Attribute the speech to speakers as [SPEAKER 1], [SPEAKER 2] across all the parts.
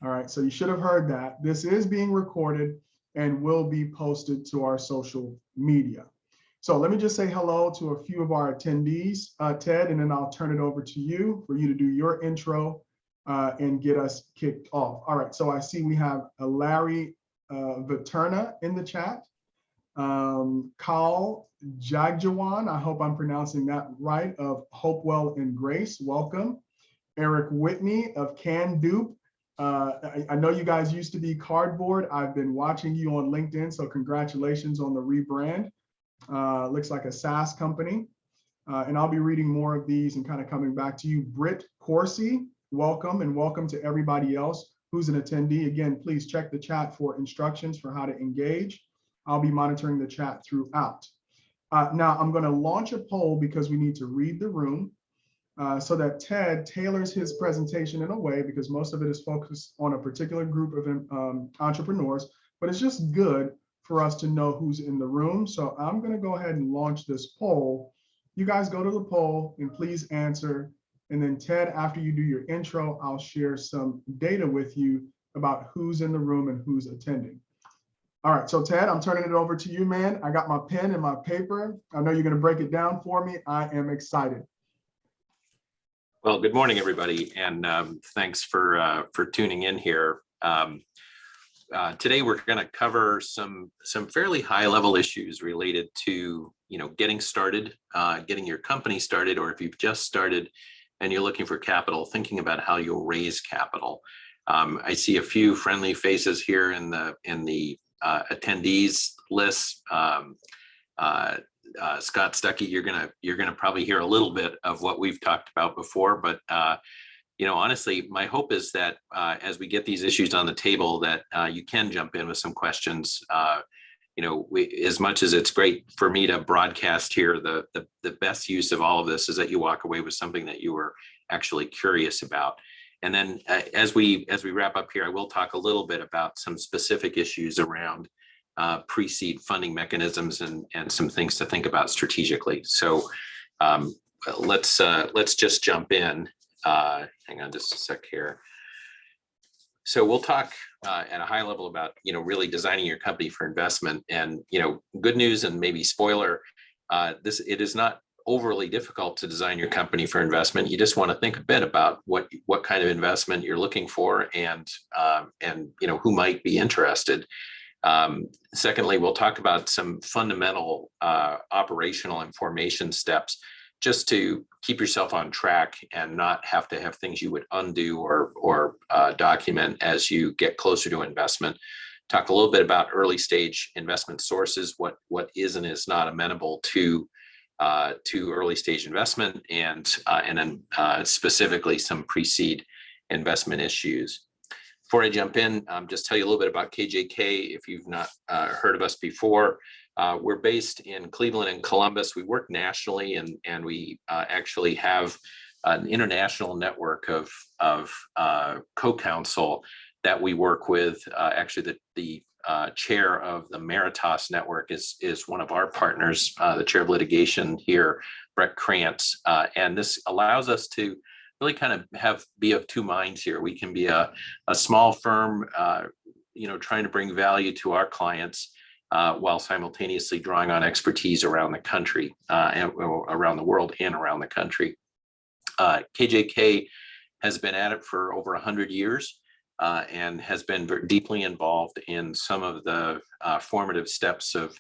[SPEAKER 1] All right, so you should have heard that. This is being recorded and will be posted to our social media. So let me just say hello to a few of our attendees, Ted, and then I'll turn it over to you for you to do your intro and get us kicked off. All right, so I see we have a Larry Vaterna in the chat. Carl Jagjawan, I hope I'm pronouncing that right, of Hopewell and Grace, welcome. Eric Whitney of Can Dupe. I know you guys used to be Cardboard. I've been watching you on LinkedIn, so congratulations on the rebrand. Looks like a SaaS company. And I'll be reading more of these and kind of coming back to you. Britt Corsi, welcome, and welcome to everybody else who's an attendee. Again, please check the chat for instructions for how to engage. I'll be monitoring the chat throughout. Now I'm going to launch a poll because we need to read the room so that Ted tailors his presentation in a way, because most of it is focused on a particular group of entrepreneurs, but it's just good for us to know who's in the room. So I'm going to go ahead and launch this poll. You guys go to the poll and please answer. And then Ted, after you do your intro, I'll share some data with you about who's in the room and who's attending. All right, so Ted, I'm turning it over to you, man. I got my pen and my paper. I know you're going to break it down for me. I am excited.
[SPEAKER 2] Well, good morning, everybody, and thanks for tuning in here. Today, we're going to cover some fairly high-level issues related to getting started, getting your company started, or if you've just started and you're looking for capital, thinking about how you'll raise capital. I see a few friendly faces here in the attendees list. Scott Stuckey, you're gonna probably hear a little bit of what we've talked about before, but honestly, my hope is that as we get these issues on the table, that you can jump in with some questions. As much as it's great for me to broadcast here, the best use of all of this is that you walk away with something that you were actually curious about. And then as we wrap up here, I will talk a little bit about some specific issues around pre-seed funding mechanisms and some things to think about strategically. So let's just jump in. Hang on just a sec here. So we'll talk at a high level about really designing your company for investment. And good news and maybe spoiler, it is not overly difficult to design your company for investment. You just want to think a bit about what kind of investment you're looking for and who might be interested. Secondly, we'll talk about some fundamental operational and formation steps just to keep yourself on track and not have to have things you would undo or document as you get closer to investment. Talk a little bit about early stage investment sources, what is and is not amenable to early stage investment, and then specifically some pre-seed investment issues. Before I jump in, just tell you a little bit about KJK. If you've not heard of us before, we're based in Cleveland and Columbus. We work nationally, and we actually have an international network of co-counsel that we work with. Actually, the chair of the Meritas network is one of our partners, the chair of litigation here, Brett Krantz, and this allows us to really kind of be of two minds here. We can be a small firm, trying to bring value to our clients while simultaneously drawing on expertise around the country, and around the world and around the country. KJK has been at it for over 100 years and has been very deeply involved in some of the formative steps of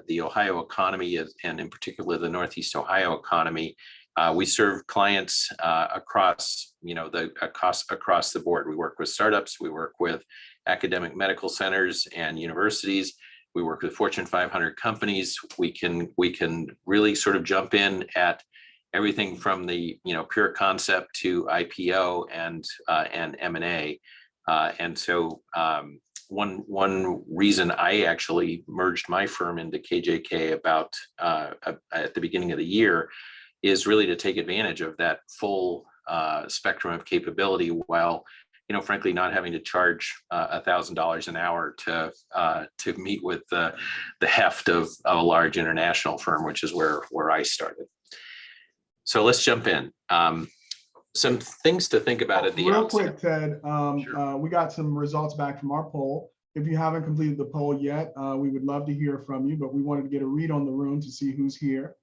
[SPEAKER 2] the Ohio economy, and in particular the Northeast Ohio economy. We serve clients across the board. We work with startups, we work with academic medical centers and universities, we work with Fortune 500 companies. We can really sort of jump in at everything from the pure concept to IPO and M&A. And so one reason I actually merged my firm into KJK about at the beginning of the year is really to take advantage of that full spectrum of capability, while frankly not having to charge $1,000 an hour to meet with the heft of a large international firm, which is where I started. So let's jump in. some things to think about at the
[SPEAKER 1] Real
[SPEAKER 2] outset.
[SPEAKER 1] quick, Ted,
[SPEAKER 2] Sure.
[SPEAKER 1] we got some results back from our poll. If you haven't completed the poll yet, we would love to hear from you, but we wanted to get a read on the room to see who's here.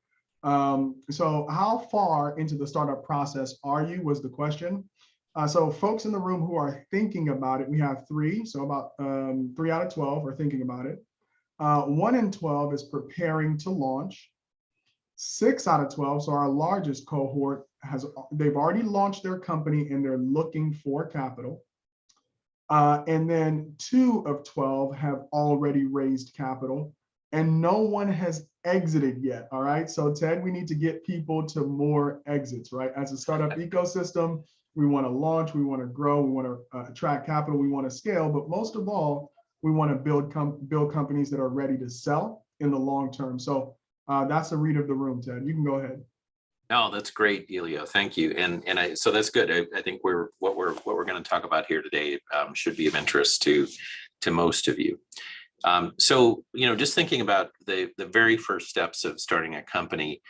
[SPEAKER 1] So how far into the startup process are you, was the question. So folks in the room who are thinking about it, we have 3, so about 3 out of 12 are thinking about it. 1 in 12 is preparing to launch. 6 out of 12, so our largest cohort, they've already launched their company and they're looking for capital. And then 2 of 12 have already raised capital and no one has exited yet. All right. So Ted, we need to get people to more exits, right? As a startup ecosystem, we want to launch, we want to grow, we want to attract capital, we want to scale, but most of all, we want to build companies that are ready to sell in the long term. So that's a read of the room, Ted. You can go ahead.
[SPEAKER 2] No, that's great, Elio. Thank you. So that's good. I think what we're going to talk about here today should be of interest to most of you. So, just thinking about the very first steps of starting a company,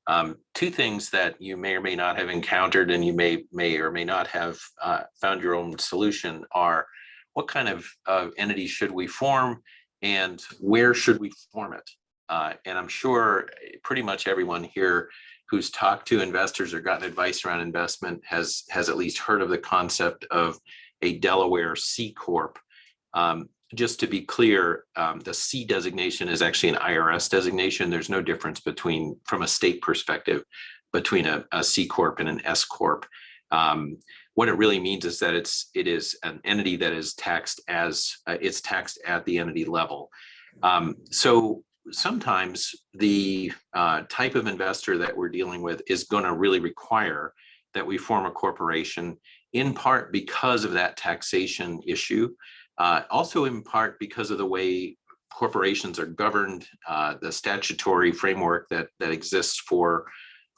[SPEAKER 2] 2 things that you may or may not have encountered, and you may or may not have found your own solution, are what kind of entity should we form, and where should we form it? And I'm sure pretty much everyone here who's talked to investors or gotten advice around investment has at least heard of the concept of a Delaware C Corp. Just to be clear, the C designation is actually an IRS designation. There's no difference from a state perspective, between a C Corp and an S Corp. What it really means is that it is an entity that is taxed it's taxed at the entity level. So sometimes the type of investor that we're dealing with is going to really require that we form a corporation, in part because of that taxation issue, also in part because of the way corporations are governed, the statutory framework that exists for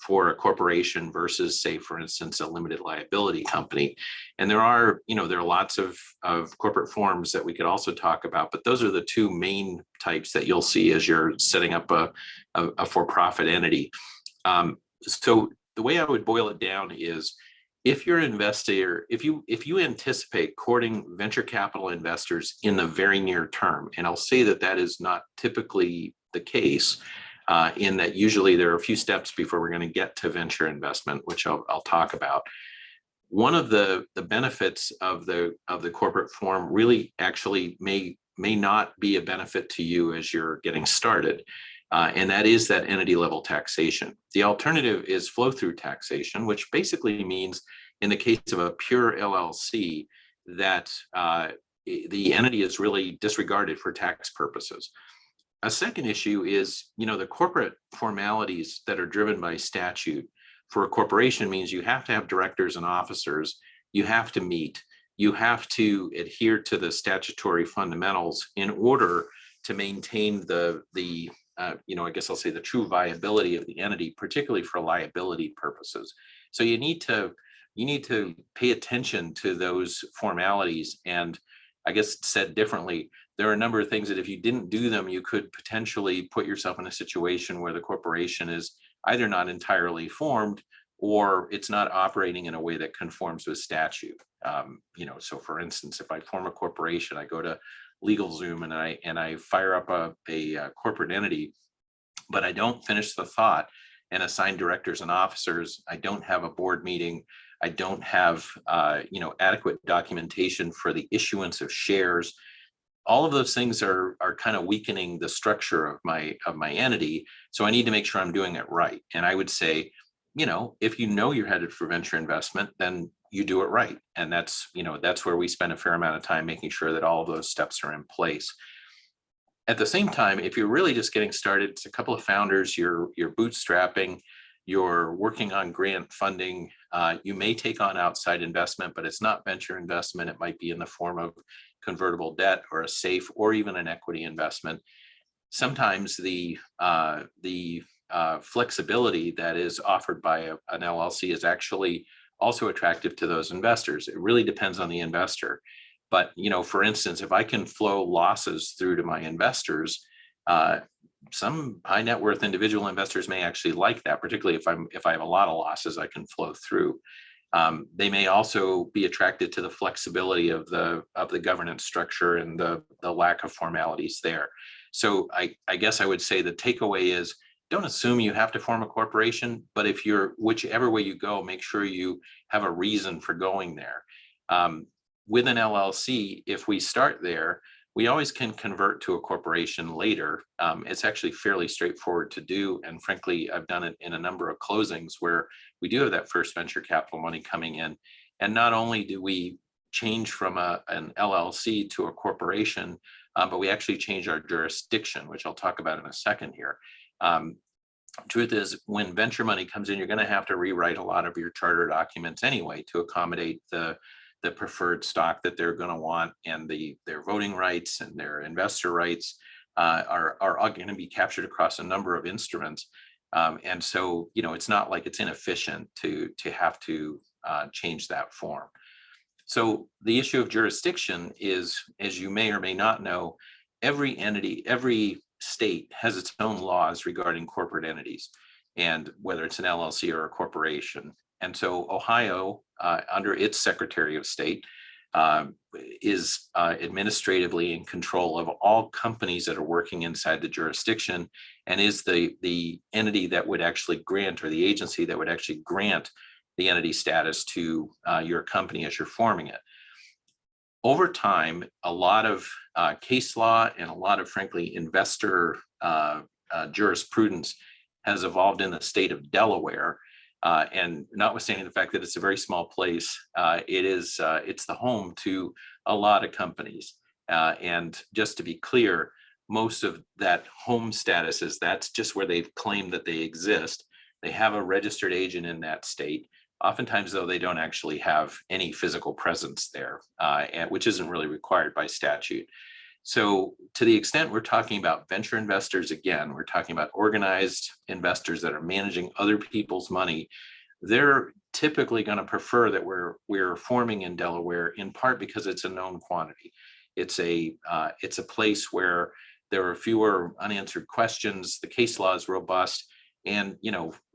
[SPEAKER 2] a corporation versus, say, for instance, a limited liability company. And there are lots of corporate forms that we could also talk about, but those are the 2 main types that you'll see as you're setting up a for-profit entity. So the way I would boil it down is, if you're an investor, if you anticipate courting venture capital investors in the very near term, and I'll say that is not typically the case, in that usually there are a few steps before we're going to get to venture investment, which I'll talk about. One of the benefits of the corporate form really actually may not be a benefit to you as you're getting started. And that is that entity level taxation. The alternative is flow through taxation, which basically means, in the case of a pure LLC, that the entity is really disregarded for tax purposes. A second issue is, the corporate formalities that are driven by statute for a corporation means you have to have directors and officers, you have to meet, you have to adhere to the statutory fundamentals in order to maintain the I guess I'll say the true viability of the entity, particularly for liability purposes. So you need to pay attention to those formalities. And I guess said differently, there are a number of things that if you didn't do them, you could potentially put yourself in a situation where the corporation is either not entirely formed, or it's not operating in a way that conforms with statute. So for instance, if I form a corporation, I go to LegalZoom and I fire up a corporate entity, but I don't finish the thought and assign directors and officers. I don't have a board meeting. I don't have adequate documentation for the issuance of shares. All of those things are kind of weakening the structure of my entity. So I need to make sure I'm doing it right. And I would say, if you're headed for venture investment, then you do it right. And that's where we spend a fair amount of time making sure that all of those steps are in place. At the same time, if you're really just getting started, it's a couple of founders, you're bootstrapping, you're working on grant funding, you may take on outside investment, but it's not venture investment. It might be in the form of convertible debt or a SAFE or even an equity investment. Sometimes the flexibility that is offered by an LLC is actually also attractive to those investors. It really depends on the investor. But, for instance, if I can flow losses through to my investors, some high net worth individual investors may actually like that, particularly if I have a lot of losses I can flow through. They may also be attracted to the flexibility of the governance structure and the lack of formalities there. So I guess I would say the takeaway is, don't assume you have to form a corporation, but if you're, whichever way you go, make sure you have a reason for going there. With an LLC, if we start there, we always can convert to a corporation later. It's actually fairly straightforward to do. And frankly, I've done it in a number of closings where we do have that first venture capital money coming in. And not only do we change from an LLC to a corporation, but we actually change our jurisdiction, which I'll talk about in a second here. Truth is, when venture money comes in, you're going to have to rewrite a lot of your charter documents anyway to accommodate the preferred stock that they're going to want, and their voting rights and their investor rights are going to be captured across a number of instruments. And so, it's not like it's inefficient to have to change that form. So the issue of jurisdiction is, as you may or may not know, every entity, every state has its own laws regarding corporate entities, and whether it's an LLC or a corporation. And so Ohio, under its Secretary of State, is administratively in control of all companies that are working inside the jurisdiction, and is the entity that would actually grant, or the agency that would actually grant, the entity status to your company as you're forming it. Over time, a lot of case law and a lot of, frankly, investor jurisprudence has evolved in the state of Delaware. And notwithstanding the fact that it's a very small place, it's the home to a lot of companies. And just to be clear, most of that home status that's just where they've claimed that they exist. They have a registered agent in that state. Oftentimes, though, they don't actually have any physical presence there, which isn't really required by statute. So to the extent we're talking about venture investors, again, we're talking about organized investors that are managing other people's money. They're typically going to prefer that we're forming in Delaware, in part because it's a known quantity. It's a place where there are fewer unanswered questions. The case law is robust. And,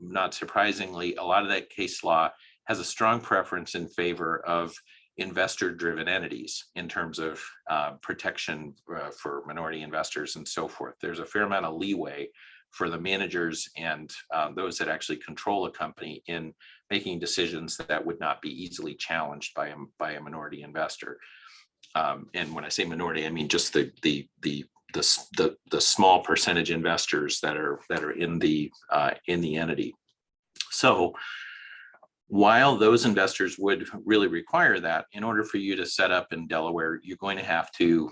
[SPEAKER 2] not surprisingly, a lot of that case law has a strong preference in favor of investor-driven entities in terms of protection for minority investors and so forth. There's a fair amount of leeway for the managers and those that actually control a company in making decisions that would not be easily challenged by a minority investor. And when I say minority, I mean just the small percentage investors that are in the entity. So while those investors would really require that, in order for you to set up in Delaware, you're going to have to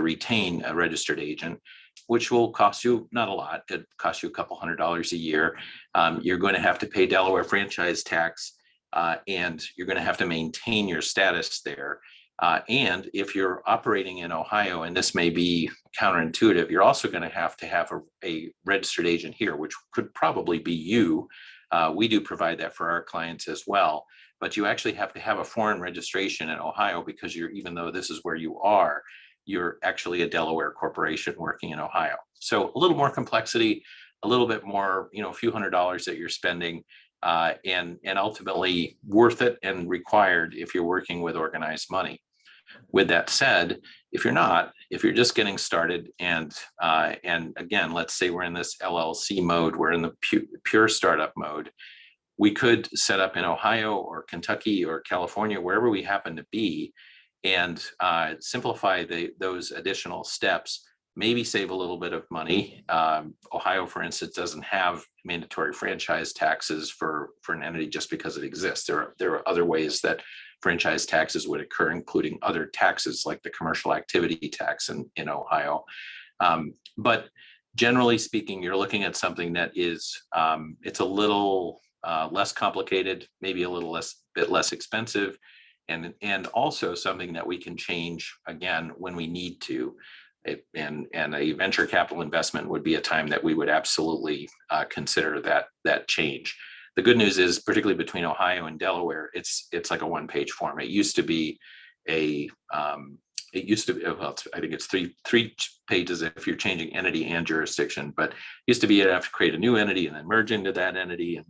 [SPEAKER 2] retain a registered agent, which will cost you not a lot. It costs you a couple $100 a year. You're going to have to pay Delaware franchise tax, and you're going to have to maintain your status there. And if you're operating in Ohio, and this may be counterintuitive, you're also going to have a registered agent here, which could probably be you. We do provide that for our clients as well, but you actually have to have a foreign registration in Ohio because even though this is where you are, you're actually a Delaware corporation working in Ohio. So a little more complexity, a little bit more, a few $100s that you're spending, and ultimately worth it and required if you're working with organized money. With that said, if you're just getting started, and again, let's say we're in this LLC mode, we're in the pure startup mode, we could set up in Ohio or Kentucky or California, wherever we happen to be, and simplify those additional steps, maybe save a little bit of money. Ohio, for instance, doesn't have mandatory franchise taxes for an entity just because it exists. There are other ways that franchise taxes would occur, including other taxes like the commercial activity tax in Ohio. But generally speaking, you're looking at something that is, it's a little less complicated, maybe a little bit less expensive, and also something that we can change again when we need to. And a venture capital investment would be a time that we would absolutely consider that change. The good news is, particularly between Ohio and Delaware, it's like a one-page form. It used to be I think it's three pages if you're changing entity and jurisdiction, but it used to be you'd have to create a new entity and then merge into that entity. And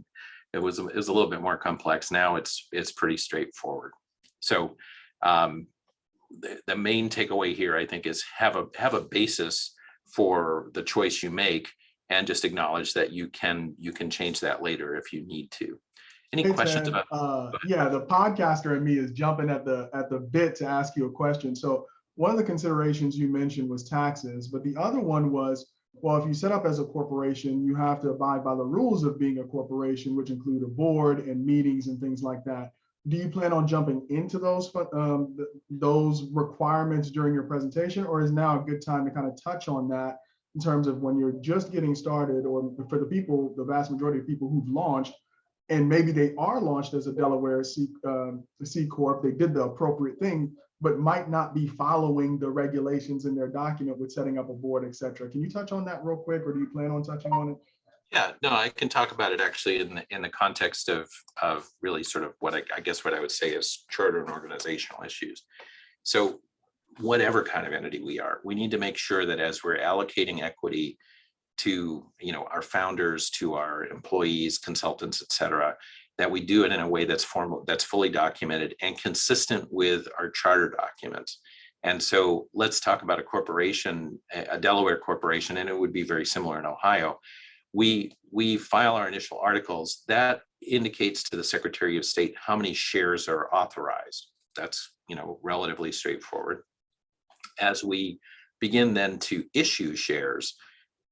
[SPEAKER 2] it was a little bit more complex. Now it's pretty straightforward. So the main takeaway here, I think, is have a basis for the choice you make, and just acknowledge that you can change that later if you need to. Any
[SPEAKER 1] Hey,
[SPEAKER 2] questions
[SPEAKER 1] Ted,
[SPEAKER 2] about?
[SPEAKER 1] yeah, the podcaster in me is jumping at the bit to ask you a question. So one of the considerations you mentioned was taxes, but the other one was, well, if you set up as a corporation, you have to abide by the rules of being a corporation, which include a board and meetings and things like that. Do you plan on jumping into those requirements during your presentation, or is now a good time to kind of touch on that in terms of when you're just getting started, or for the vast majority of people who've launched, and maybe they are launched as a Delaware C Corp, they did the appropriate thing, but might not be following the regulations in their document with setting up a board, et cetera. Can you touch on that real quick, or do you plan on touching on it?
[SPEAKER 2] Yeah, no, I can talk about it actually in the context of really sort of what I guess what I would say is charter and organizational issues. So whatever kind of entity we are, we need to make sure that as we're allocating equity to our founders, to our employees, consultants, et cetera, that we do it in a way that's formal, that's fully documented and consistent with our charter documents. And so let's talk about a corporation, a Delaware corporation, and it would be very similar in Ohio. We file our initial articles. That indicates to the Secretary of State how many shares are authorized. That's relatively straightforward. As we begin then to issue shares,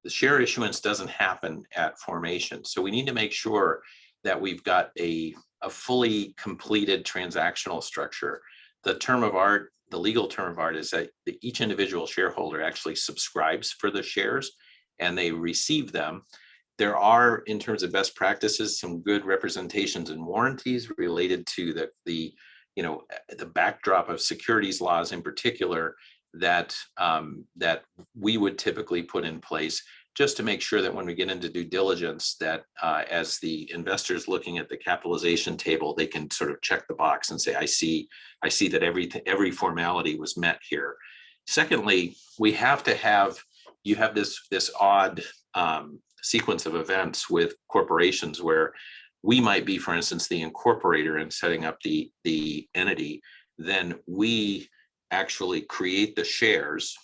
[SPEAKER 2] the share issuance doesn't happen at formation. So we need to make sure that we've got a fully completed transactional structure. The legal term of art is that each individual shareholder actually subscribes for the shares and they receive them. There are, in terms of best practices, some good representations and warranties related to the backdrop of securities laws in particular that we would typically put in place, just to make sure that when we get into due diligence, that as the investors looking at the capitalization table, they can sort of check the box and say, I see that every formality was met here. Secondly, you have this odd sequence of events with corporations where we might be, for instance, the incorporator in setting up the entity. Then we actually create the shares.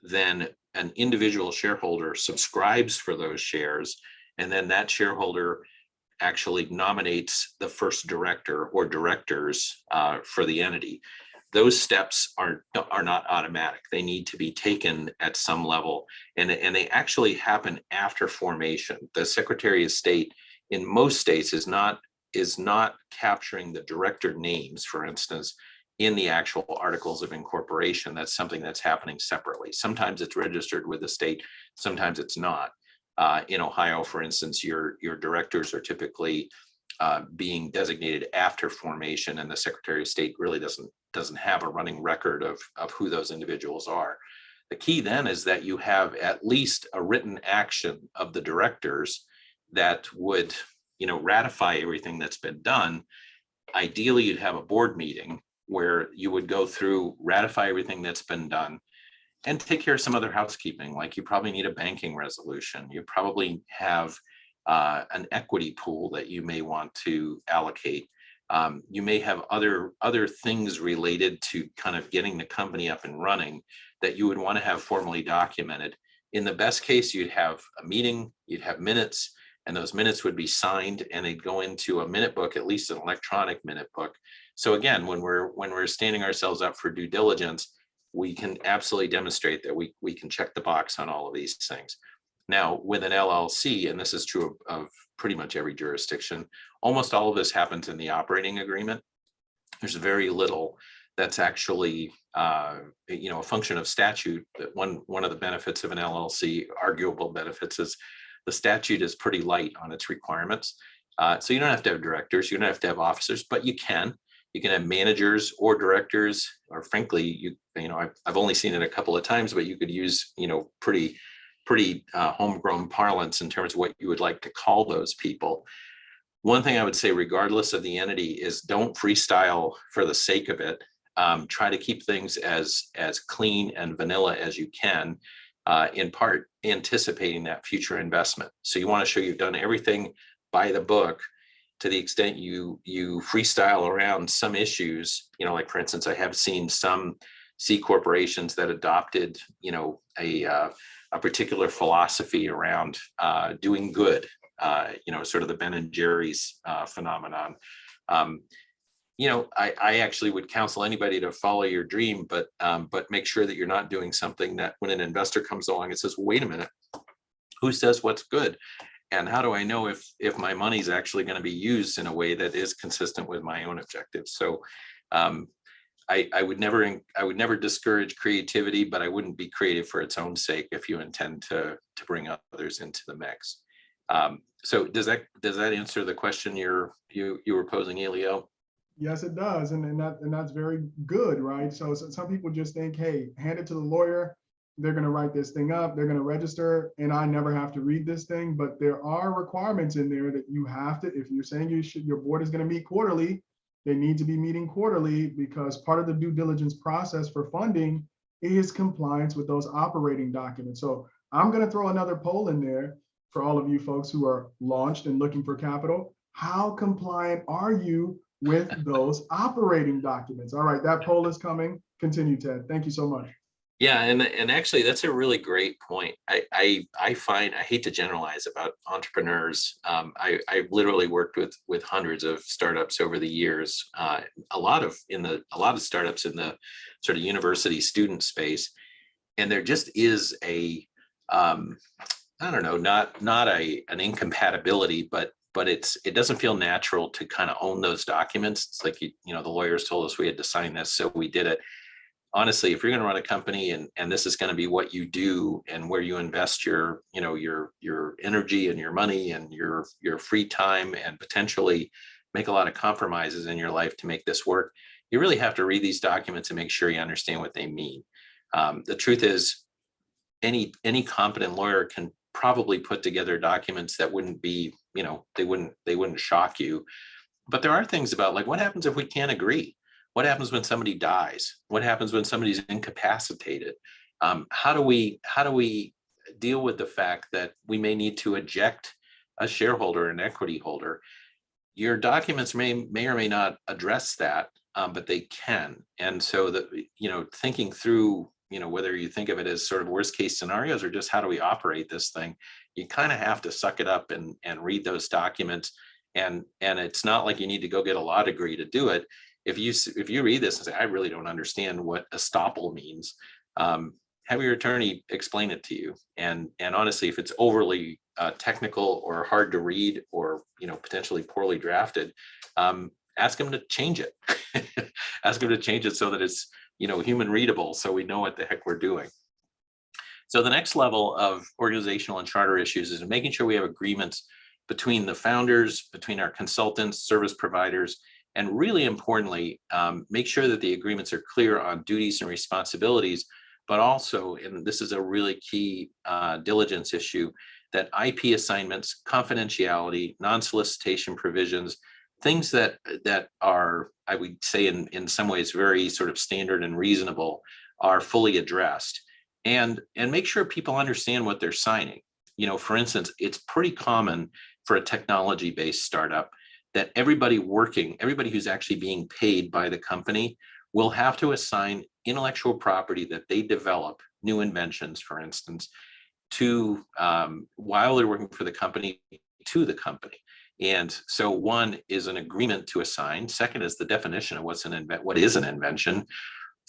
[SPEAKER 2] Then an individual shareholder subscribes for those shares, and then that shareholder actually nominates the first director or directors for the entity. Those steps are not automatic. They need to be taken at some level, and they actually happen after formation. The Secretary of State in most states is not capturing the director names, for instance, in the actual articles of incorporation. That's something that's happening separately. Sometimes it's registered with the state, sometimes it's not. In Ohio, for instance, your directors are typically being designated after formation, and the Secretary of State really doesn't have a running record of who those individuals are. The key then is that you have at least a written action of the directors that would ratify everything that's been done. Ideally, you'd have a board meeting where you would go through, ratify everything that's been done, and take care of some other housekeeping. Like you probably need a banking resolution. You probably have an equity pool that you may want to allocate. You may have other things related to kind of getting the company up and running that you would want to have formally documented. In the best case, you'd have a meeting, you'd have minutes, and those minutes would be signed and they'd go into a minute book, at least an electronic minute book. So again, when we're standing ourselves up for due diligence, we can absolutely demonstrate that we can check the box on all of these things. Now, with an LLC, and this is true of pretty much every jurisdiction, almost all of this happens in the operating agreement. There's very little that's actually a function of statute. That one of the benefits of an LLC, arguable benefits, is the statute is pretty light on its requirements. So you don't have to have directors, you don't have to have officers, but you can have managers or directors, or frankly, I've only seen it a couple of times, but you could use pretty homegrown parlance in terms of what you would like to call those people. One thing I would say, regardless of the entity, is don't freestyle for the sake of it. Try to keep things as clean and vanilla as you can, in part anticipating that future investment. So you want to show you've done everything by the book to the extent you freestyle around some issues, like for instance, I have seen some C corporations that adopted, a particular philosophy around doing good, sort of the Ben and Jerry's phenomenon. I actually would counsel anybody to follow your dream, but make sure that you're not doing something that when an investor comes along and says, wait a minute, who says what's good? And how do I know if my money's actually going to be used in a way that is consistent with my own objectives? So I would never discourage creativity, but I wouldn't be creative for its own sake if you intend to bring others into the mix. So does that answer the question you were posing, Elio?
[SPEAKER 1] Yes, it does, and that's very good, right? So some people just think, hey, hand it to the lawyer. They're going to write this thing up. They're going to register, and I never have to read this thing. But there are requirements in there that you have to. If you're saying your board is going to meet quarterly, they need to be meeting quarterly, because part of the due diligence process for funding is compliance with those operating documents. So I'm going to throw another poll in there for all of you folks who are launched and looking for capital. How compliant are you with those operating documents? All right, that poll is coming. Continue, Ted. Thank you so much.
[SPEAKER 2] Yeah, and actually that's a really great point. I find, I hate to generalize about entrepreneurs. I've literally worked with hundreds of startups over the years. A lot of startups in the sort of university student space, and there just is a I don't know, not an incompatibility, but it doesn't feel natural to kind of own those documents. It's like the lawyers told us we had to sign this, so we did it. Honestly, if you're going to run a company and this is going to be what you do and where you invest your energy and your money and your free time and potentially make a lot of compromises in your life to make this work, you really have to read these documents and make sure you understand what they mean. The truth is, any competent lawyer can probably put together documents that wouldn't be, they wouldn't shock you. But there are things about, like, what happens if we can't agree? What happens when somebody dies? What happens when somebody's incapacitated? How do we deal with the fact that we may need to eject a shareholder, an equity holder? Your documents may or may not address that, but they can. And so that, thinking through, whether you think of it as sort of worst case scenarios or just how do we operate this thing, you kind of have to suck it up and read those documents. And it's not like you need to go get a law degree to do it. If you read this and say, I really don't understand what estoppel means, have your attorney explain it to you. And honestly, if it's overly technical or hard to read or potentially poorly drafted, ask them to change it. Ask them to change it so that it's human readable, so we know what the heck we're doing. So the next level of organizational and charter issues is making sure we have agreements between the founders, between our consultants, service providers, and really importantly, make sure that the agreements are clear on duties and responsibilities, but also, and this is a really key diligence issue, that IP assignments, confidentiality, non-solicitation provisions, things that are, I would say in some ways, very sort of standard and reasonable, are fully addressed. And make sure people understand what they're signing. For instance, it's pretty common for a technology-based startup that everybody who's actually being paid by the company will have to assign intellectual property that they develop, new inventions, for instance, to while they're working for the company, to the company. And so one is an agreement to assign. Second is the definition of what is an invention.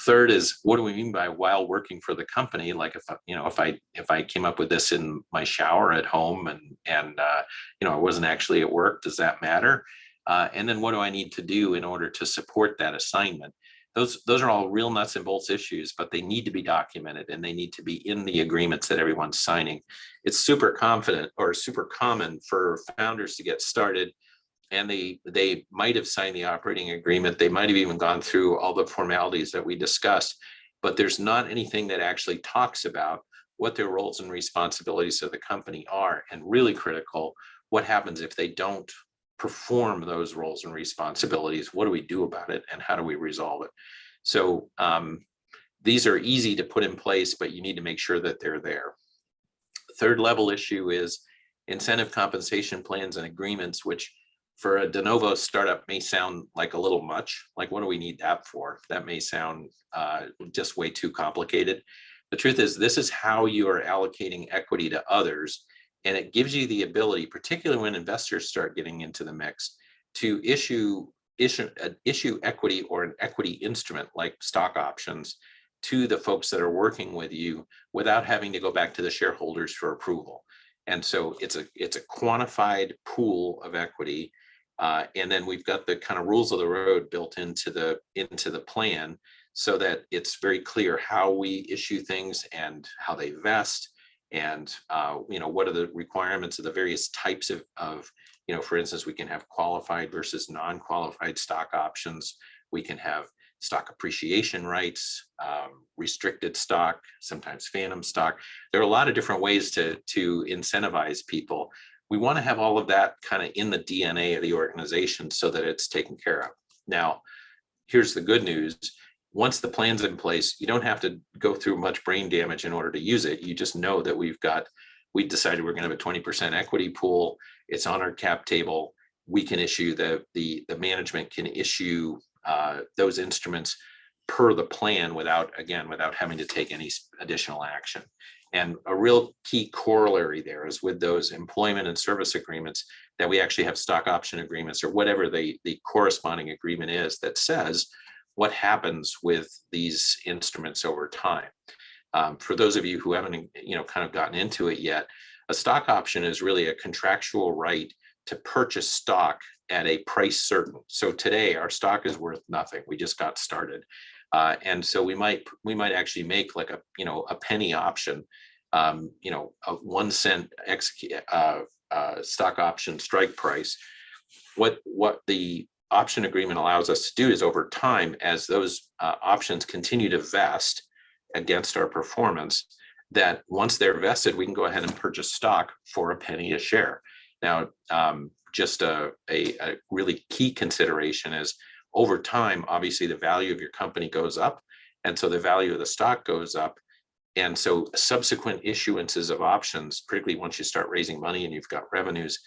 [SPEAKER 2] Third is, what do we mean by while working for the company? Like if I came up with this in my shower at home and I wasn't actually at work, does that matter? And then what do I need to do in order to support that assignment? Those are all real nuts and bolts issues, but they need to be documented and they need to be in the agreements that everyone's signing. It's super common for founders to get started, and they might have signed the operating agreement. They might have even gone through all the formalities that we discussed, but there's not anything that actually talks about what their roles and responsibilities of the company are. And really critical, what happens if they don't perform those roles and responsibilities? What do we do about it, and how do we resolve it? So these are easy to put in place, but you need to make sure that they're there. Third level issue is incentive compensation plans and agreements, which For a de novo startup may sound like a little much. Like, what do we need that for? That may sound just way too complicated. The truth is, this is how you are allocating equity to others. And it gives you the ability, particularly when investors start getting into the mix, to issue equity or an equity instrument like stock options to the folks that are working with you without having to go back to the shareholders for approval. And so it's a quantified pool of equity. And then we've got the kind of rules of the road built into the plan, so that it's very clear how we issue things and how they vest, and what are the requirements of the various types of for instance, we can have qualified versus non-qualified stock options. We can have stock appreciation rights, restricted stock, sometimes phantom stock. There are a lot of different ways to incentivize people. We want to have all of that kind of in the DNA of the organization so that it's taken care of. Now, here's the good news. Once the plan's in place, you don't have to go through much brain damage in order to use it. You just know that we decided we're going to have a 20% equity pool. It's on our cap table. We can issue the management can issue those instruments per the plan without having to take any additional action. And a real key corollary there is with those employment and service agreements that we actually have stock option agreements, or whatever the corresponding agreement is, that says what happens with these instruments over time. For those of you who haven't kind of gotten into it yet, a stock option is really a contractual right to purchase stock at a price certain. So today our stock is worth nothing. We just got started. And so we might actually make like a penny option, a 1 cent stock option strike price. What the option agreement allows us to do is, over time, as those options continue to vest against our performance, that once they're vested, we can go ahead and purchase stock for a penny a share. Now, just a really key consideration is, over time, obviously the value of your company goes up, and so the value of the stock goes up. And so subsequent issuances of options, particularly once you start raising money and you've got revenues,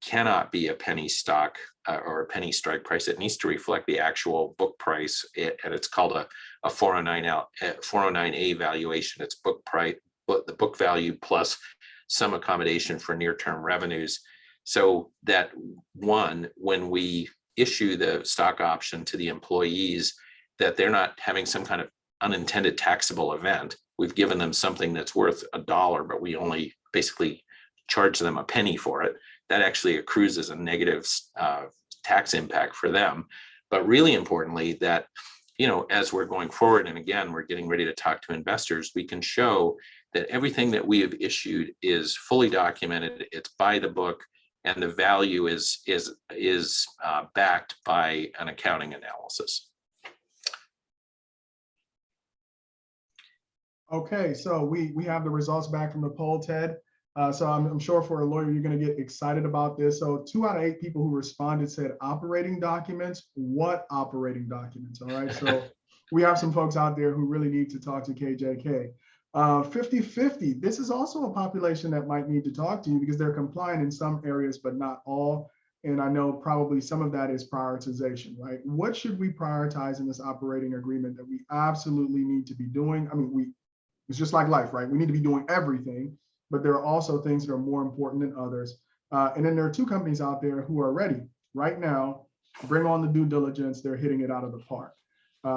[SPEAKER 2] cannot be a penny stock or a penny strike price. It needs to reflect the actual book price, and it's called a 409A valuation. It's book price, but the book value plus some accommodation for near-term revenues, so that when we issue the stock option to the employees, that they're not having some kind of unintended taxable event. We've given them something that's worth $1, but we only basically charge them a penny for it. That actually accrues as a negative tax impact for them. But really importantly, that as we're going forward, and again, we're getting ready to talk to investors, we can show that everything that we have issued is fully documented, it's by the book, and the value is backed by an accounting analysis.
[SPEAKER 1] Okay, so we have the results back from the poll, Ted. So I'm sure for a lawyer, you're going to get excited about this. So 2 out of 8 people who responded said operating documents. What operating documents? All right. So we have some folks out there who really need to talk to KJK. 50-50. This is also a population that might need to talk to you, because they're compliant in some areas, but not all. And I know probably some of that is prioritization, right? What should we prioritize in this operating agreement that we absolutely need to be doing? I mean, it's just like life, right? We need to be doing everything, but there are also things that are more important than others. And then there are 2 companies out there who are ready right now, bring on the due diligence. They're hitting it out of the park.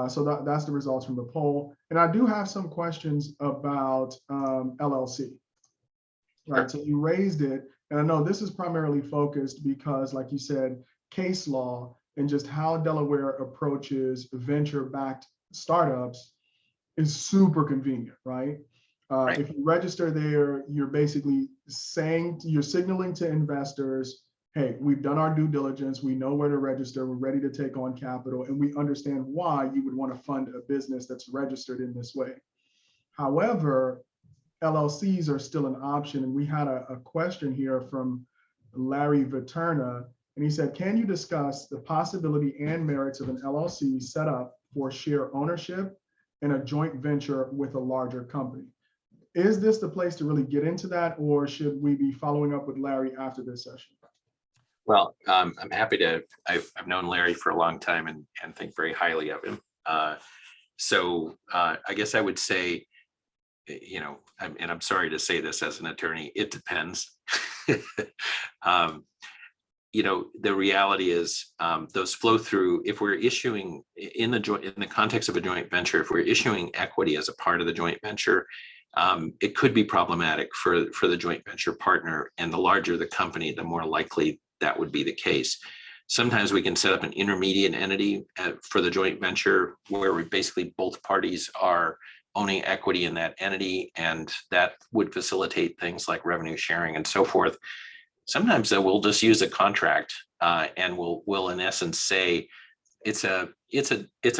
[SPEAKER 1] So that's the results from the poll. And I do have some questions about LLC, right? So you raised it, and I know this is primarily focused because, like you said, case law and just how Delaware approaches venture-backed startups is super convenient, right?
[SPEAKER 2] Right.
[SPEAKER 1] If you register there, you're basically you're signaling to investors, hey, we've done our due diligence, we know where to register, we're ready to take on capital, and we understand why you would want to fund a business that's registered in this way. However, LLCs are still an option, and we had a question here from Larry Viterna, and he said, can you discuss the possibility and merits of an LLC set up for share ownership in a joint venture with a larger company? Is this the place to really get into that, or should we be following up with Larry after this session?
[SPEAKER 2] Well, I'm happy to, I've known Larry for a long time and think very highly of him. I guess I would say, and I'm sorry to say this as an attorney, it depends. The reality is those flow through. If we're issuing in the context of a joint venture, if we're issuing equity as a part of the joint venture, it could be problematic for the joint venture partner. And the larger the company, the more likely that would be the case. Sometimes we can set up an intermediate entity for the joint venture where we basically both parties are owning equity in that entity, and that would facilitate things like revenue sharing and so forth. Sometimes we'll just use a contract and we'll in essence say it's a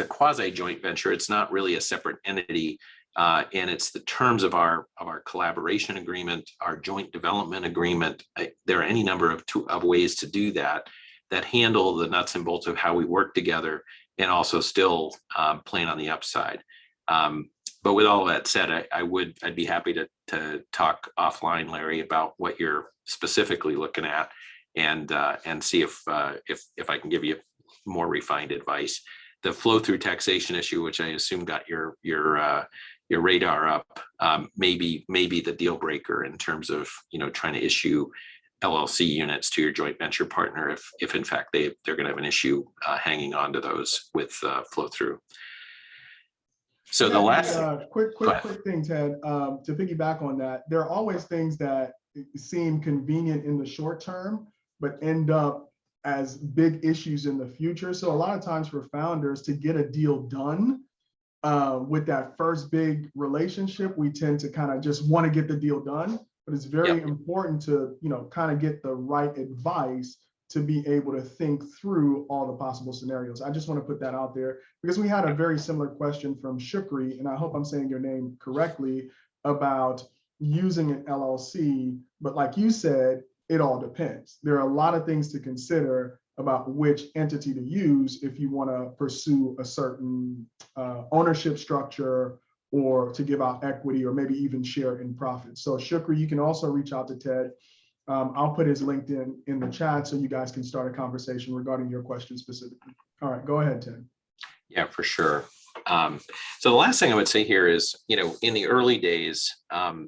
[SPEAKER 2] quasi joint venture. It's not really a separate entity, and it's the terms of our collaboration agreement, our joint development agreement. There are any number of ways to do that handle the nuts and bolts of how we work together, and also still plan on the upside. But with all that said, I'd be happy to talk offline, Larry, about what you're specifically looking at, and see if I can give you more refined advice. The flow through taxation issue, which I assume got your radar up, maybe the deal breaker in terms of trying to issue LLC units to your joint venture partner if in fact they're going to have an issue hanging on to those with flow through. So the last
[SPEAKER 1] quick thing, Ted, to piggyback on that, there are always things that seem convenient in the short term, but end up as big issues in the future. So a lot of times for founders to get a deal done with that first big relationship, we tend to kind of just want to get the deal done, but it's very important to, kind of get the right advice to be able to think through all the possible scenarios. I just want to put that out there because we had a very similar question from Shukri, and I hope I'm saying your name correctly, about using an LLC, but like you said, it all depends. There are a lot of things to consider about which entity to use if you want to pursue a certain ownership structure or to give out equity or maybe even share in profits. So Shukri, you can also reach out to Ted. I'll put his LinkedIn in the chat so you guys can start a conversation regarding your question specifically. All right, go ahead, Ted.
[SPEAKER 2] Yeah, for sure. So the last thing I would say here is, in the early days,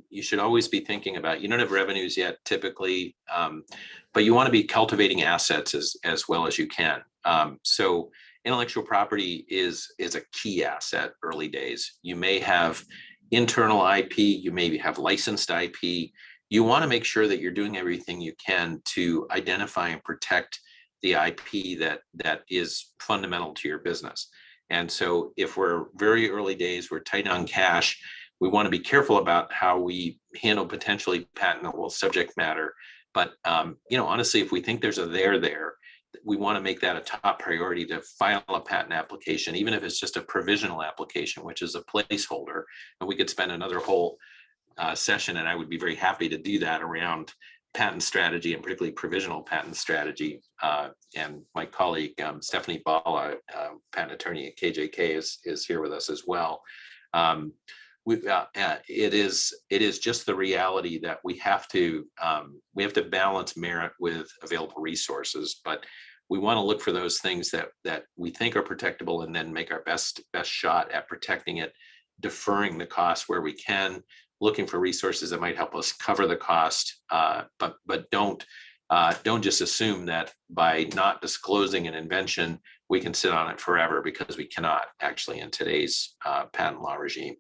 [SPEAKER 2] you should always be thinking about, you don't have revenues yet typically, but you want to be cultivating assets as well as you can. So intellectual property is a key asset early days. You may have internal IP, you may have licensed IP. You want to make sure that you're doing everything you can to identify and protect the IP that is fundamental to your business. And so if we're very early days, we're tight on cash, we want to be careful about how we handle potentially patentable subject matter. But honestly, if we think there's a there, we want to make that a top priority to file a patent application, even if it's just a provisional application, which is a placeholder. And we could spend another whole session, and I would be very happy to do that around patent strategy and particularly provisional patent strategy. And my colleague Stephanie Bala, patent attorney at KJK, is here with us as well. It is just the reality that we have to balance merit with available resources, but we want to look for those things that we think are protectable and then make our best shot at protecting it, deferring the cost where we can, looking for resources that might help us cover the cost, but don't just assume that by not disclosing an invention, we can sit on it forever, because we cannot actually in today's patent law regime.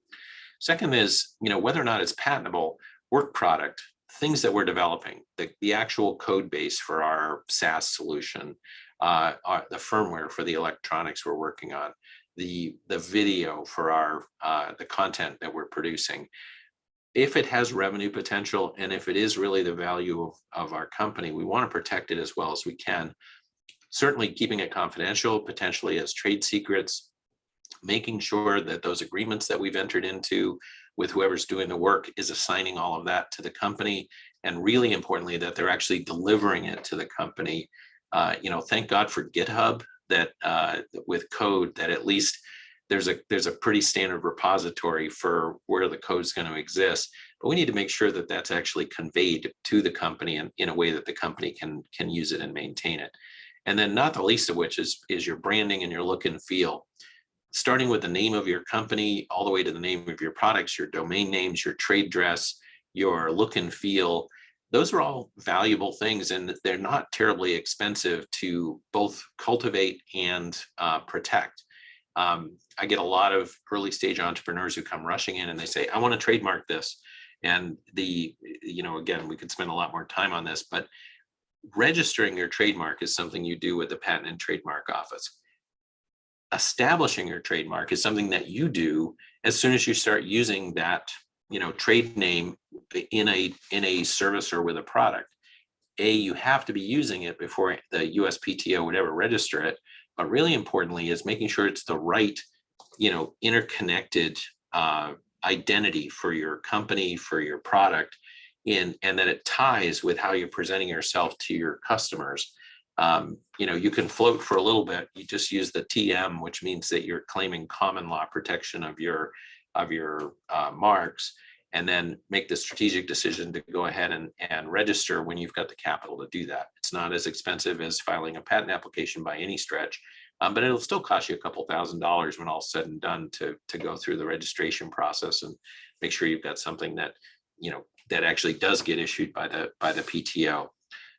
[SPEAKER 2] Second is, whether or not it's patentable, work product, things that we're developing, the actual code base for our SaaS solution, the firmware for the electronics we're working on, the video for our the content that we're producing. If it has revenue potential, and if it is really the value of our company, we want to protect it as well as we can. Certainly keeping it confidential, potentially as trade secrets, making sure that those agreements that we've entered into with whoever's doing the work is assigning all of that to the company, and really importantly, that they're actually delivering it to the company. Thank God for GitHub, that with code, that at least there's a pretty standard repository for where the code's going to exist, but we need to make sure that that's actually conveyed to the company in a way that the company can use it and maintain it. And then not the least of which is your branding and your look and feel, starting with the name of your company all the way to the name of your products, your domain names, your trade dress, your look and feel. Those are all valuable things, and they're not terribly expensive to both cultivate and protect. I get a lot of early stage entrepreneurs who come rushing in and they say, I want to trademark this. And again, we could spend a lot more time on this, but registering your trademark is something you do with the Patent and Trademark Office. Establishing your trademark is something that you do as soon as you start using that, trade name in a service or with a product. You have to be using it before the USPTO would ever register it. But really importantly is making sure it's the right, interconnected identity for your company, for your product, and that it ties with how you're presenting yourself to your customers. You can float for a little bit. You just use the TM, which means that you're claiming common law protection of your marks, and then make the strategic decision to go ahead and register when you've got the capital to do that. It's not as expensive as filing a patent application by any stretch, but it'll still cost you a couple $1,000s when all's said and done to go through the registration process and make sure you've got something that that actually does get issued by the PTO.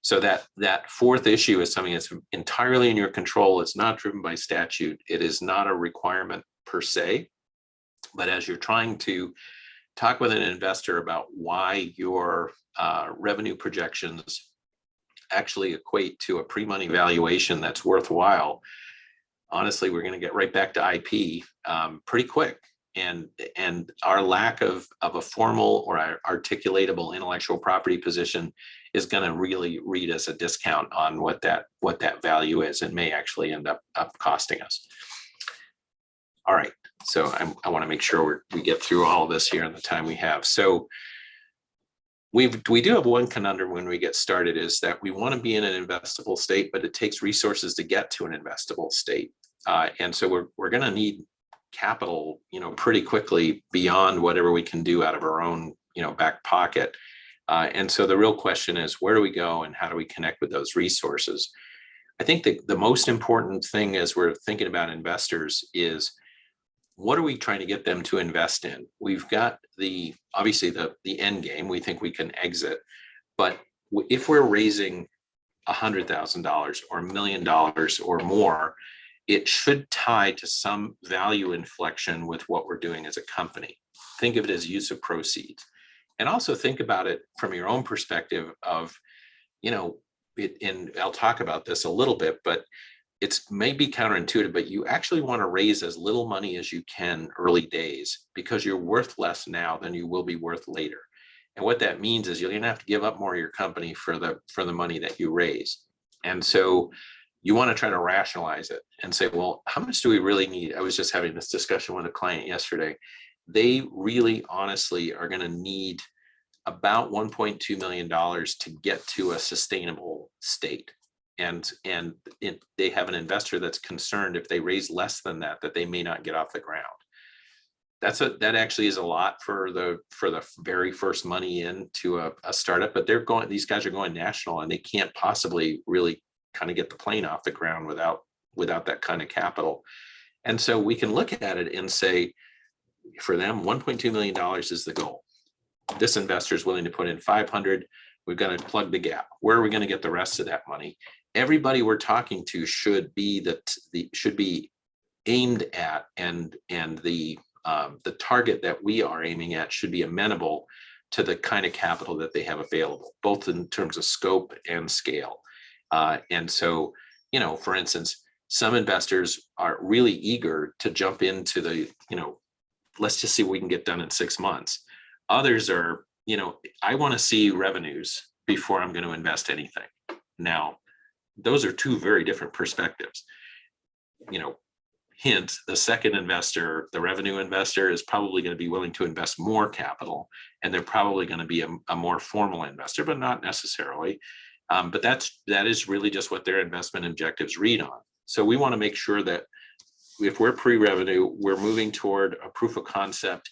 [SPEAKER 2] So that fourth issue is something that's entirely in your control. It's not driven by statute. It is not a requirement per se, but as you're trying to talk with an investor about why your revenue projections actually equate to a pre-money valuation that's worthwhile, honestly, we're going to get right back to IP pretty quick. And our lack of a formal or articulatable intellectual property position is going to really read as a discount on what that value is, and may actually end up costing us. All right, so I want to make sure we get through all of this here in the time we have. So we do have one conundrum when we get started, is that we want to be in an investable state, but it takes resources to get to an investable state, and so we're going to need capital, pretty quickly beyond whatever we can do out of our own, back pocket. And so the real question is, where do we go and how do we connect with those resources? I think the most important thing as we're thinking about investors is, what are we trying to get them to invest in? We've got obviously the end game. We think we can exit, but if we're raising $100,000 or $1 million or more, it should tie to some value inflection with what we're doing as a company. Think of it as use of proceeds. And also think about it from your own perspective of, and I'll talk about this a little bit, but it's maybe counterintuitive, but you actually want to raise as little money as you can early days, because you're worth less now than you will be worth later. And what that means is you're going to have to give up more of your company for the money that you raise. And so you want to try to rationalize it and say, well, how much do we really need? I was just having this discussion with a client yesterday. They really honestly are going to need about $1.2 million to get to a sustainable state. And they have an investor that's concerned if they raise less than that they may not get off the ground. That actually is a lot for the very first money into a startup, but these guys are going national, and they can't possibly really kind of get the plane off the ground without that kind of capital. And so we can look at it and say, for them, $1.2 million is the goal. This investor is willing to put in 500. We've got to plug the gap. Where are we going to get the rest of that money? Everybody we're talking to should be aimed at, and the target that we are aiming at should be amenable to the kind of capital that they have available, both in terms of scope and scale. And so, for instance, some investors are really eager to jump into let's just see what we can get done in 6 months. Others are, I want to see revenues before I'm going to invest anything. Now, those are two very different perspectives. Hint, the second investor, the revenue investor, is probably going to be willing to invest more capital, and they're probably going to be a more formal investor, but not necessarily. But that is really just what their investment objectives read on. So we want to make sure that if we're pre-revenue, we're moving toward a proof of concept.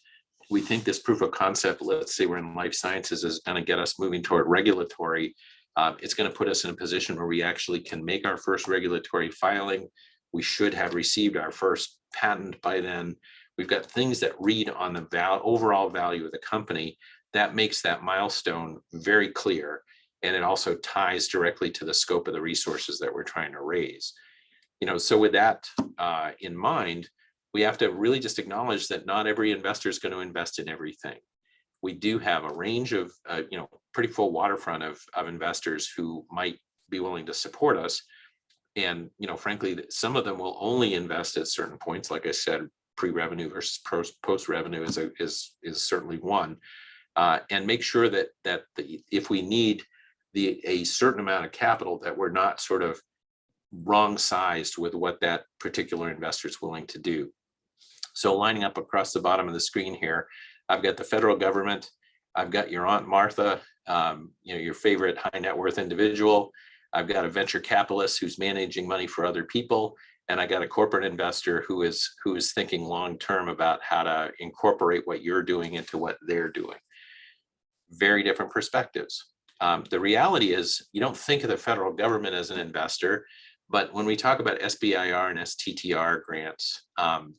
[SPEAKER 2] We think this proof of concept, let's say we're in life sciences, is going to get us moving toward regulatory. It's going to put us in a position where we actually can make our first regulatory filing. We should have received our first patent by then. We've got things that read on the overall value of the company. That makes that milestone very clear. And it also ties directly to the scope of the resources that we're trying to raise. So with that in mind, we have to really just acknowledge that not every investor is going to invest in everything. We do have a range of, pretty full waterfront of investors who might be willing to support us. And, frankly, some of them will only invest at certain points. Like I said, pre-revenue versus post-revenue is certainly one. And make sure that if we need a certain amount of capital, that we're not sort of wrong sized with what that particular investor is willing to do. So lining up across the bottom of the screen here, I've got the federal government, I've got your Aunt Martha, your favorite high net worth individual, I've got a venture capitalist who's managing money for other people, and I got a corporate investor who is thinking long term about how to incorporate what you're doing into what they're doing. Very different perspectives. The reality is, you don't think of the federal government as an investor, but when we talk about SBIR and STTR grants,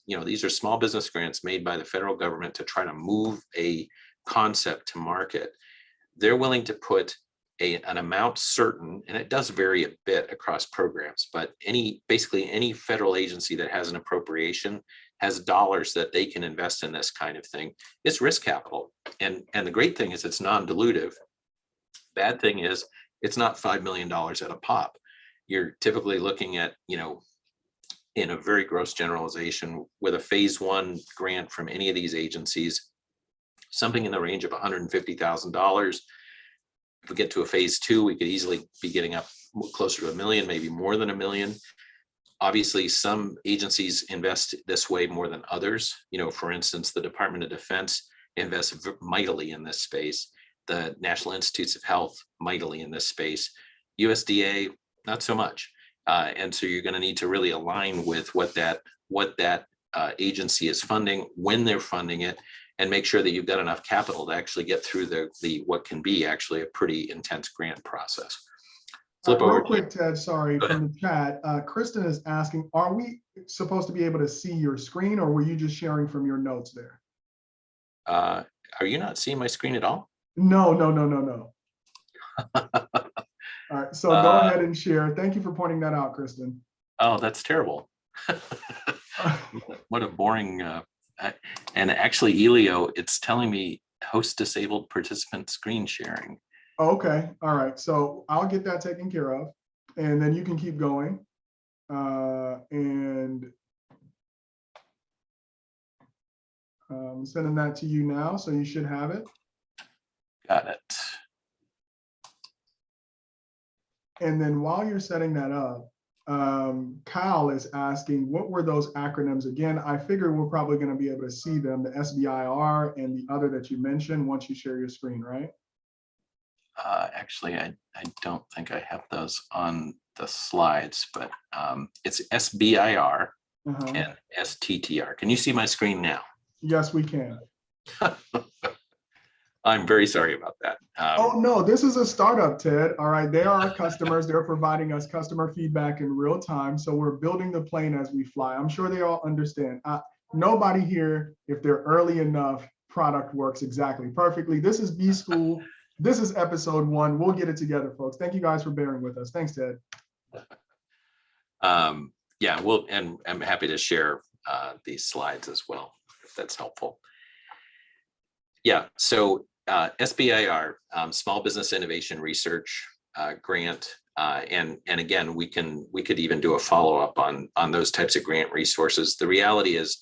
[SPEAKER 2] these are small business grants made by the federal government to try to move a concept to market. They're willing to put an amount certain, and it does vary a bit across programs, but basically any federal agency that has an appropriation has dollars that they can invest in this kind of thing. It's risk capital. And the great thing is it's non-dilutive. Bad thing is it's not $5 million at a pop. You're typically looking at, in a very gross generalization, with a phase 1 grant from any of these agencies, something in the range of $150,000. If we get to a phase 2, we could easily be getting up closer to $1 million, maybe more than $1 million. Obviously, some agencies invest this way more than others. For instance, the Department of Defense invests mightily in this space. The National Institutes of Health mightily in this space. USDA, not so much. And so you're going to need to really align with what that agency is funding, when they're funding it, and make sure that you've got enough capital to actually get through the what can be actually a pretty intense grant process. Flip over.
[SPEAKER 1] Real quick, Ted, sorry, from the chat. Kristen is asking, are we supposed to be able to see your screen, or were you just sharing from your notes there?
[SPEAKER 2] Are you not seeing my screen at all?
[SPEAKER 1] No. All right, so go ahead and share. Thank you for pointing that out, Kristen.
[SPEAKER 2] Oh, that's terrible. What a boring, and actually, Elio, it's telling me host disabled participant screen sharing.
[SPEAKER 1] Okay, all right, so I'll get that taken care of, and then you can keep going. And I'm sending that to you now, so you should have it.
[SPEAKER 2] Got it.
[SPEAKER 1] And then while you're setting that up, Kyle is asking, what were those acronyms again? I figure we're probably going to be able to see them, the SBIR and the other that you mentioned once you share your screen, right?
[SPEAKER 2] Actually, I don't think I have those on the slides, but it's SBIR and STTR. Can you see my screen now?
[SPEAKER 1] Yes, we can.
[SPEAKER 2] I'm very sorry about that.
[SPEAKER 1] Oh, no, this is a startup, Ted. All right, they are our customers. They're providing us customer feedback in real time. So we're building the plane as we fly. I'm sure they all understand. Nobody here, if they're early enough, product works exactly perfectly. This is B School. This is episode 1. We'll get it together, folks. Thank you guys for bearing with us. Thanks, Ted.
[SPEAKER 2] Yeah, and I'm happy to share these slides as well, if that's helpful. Yeah, so SBIR, Small Business Innovation Research grant, and again, we could even do a follow-up on those types of grant resources. The reality is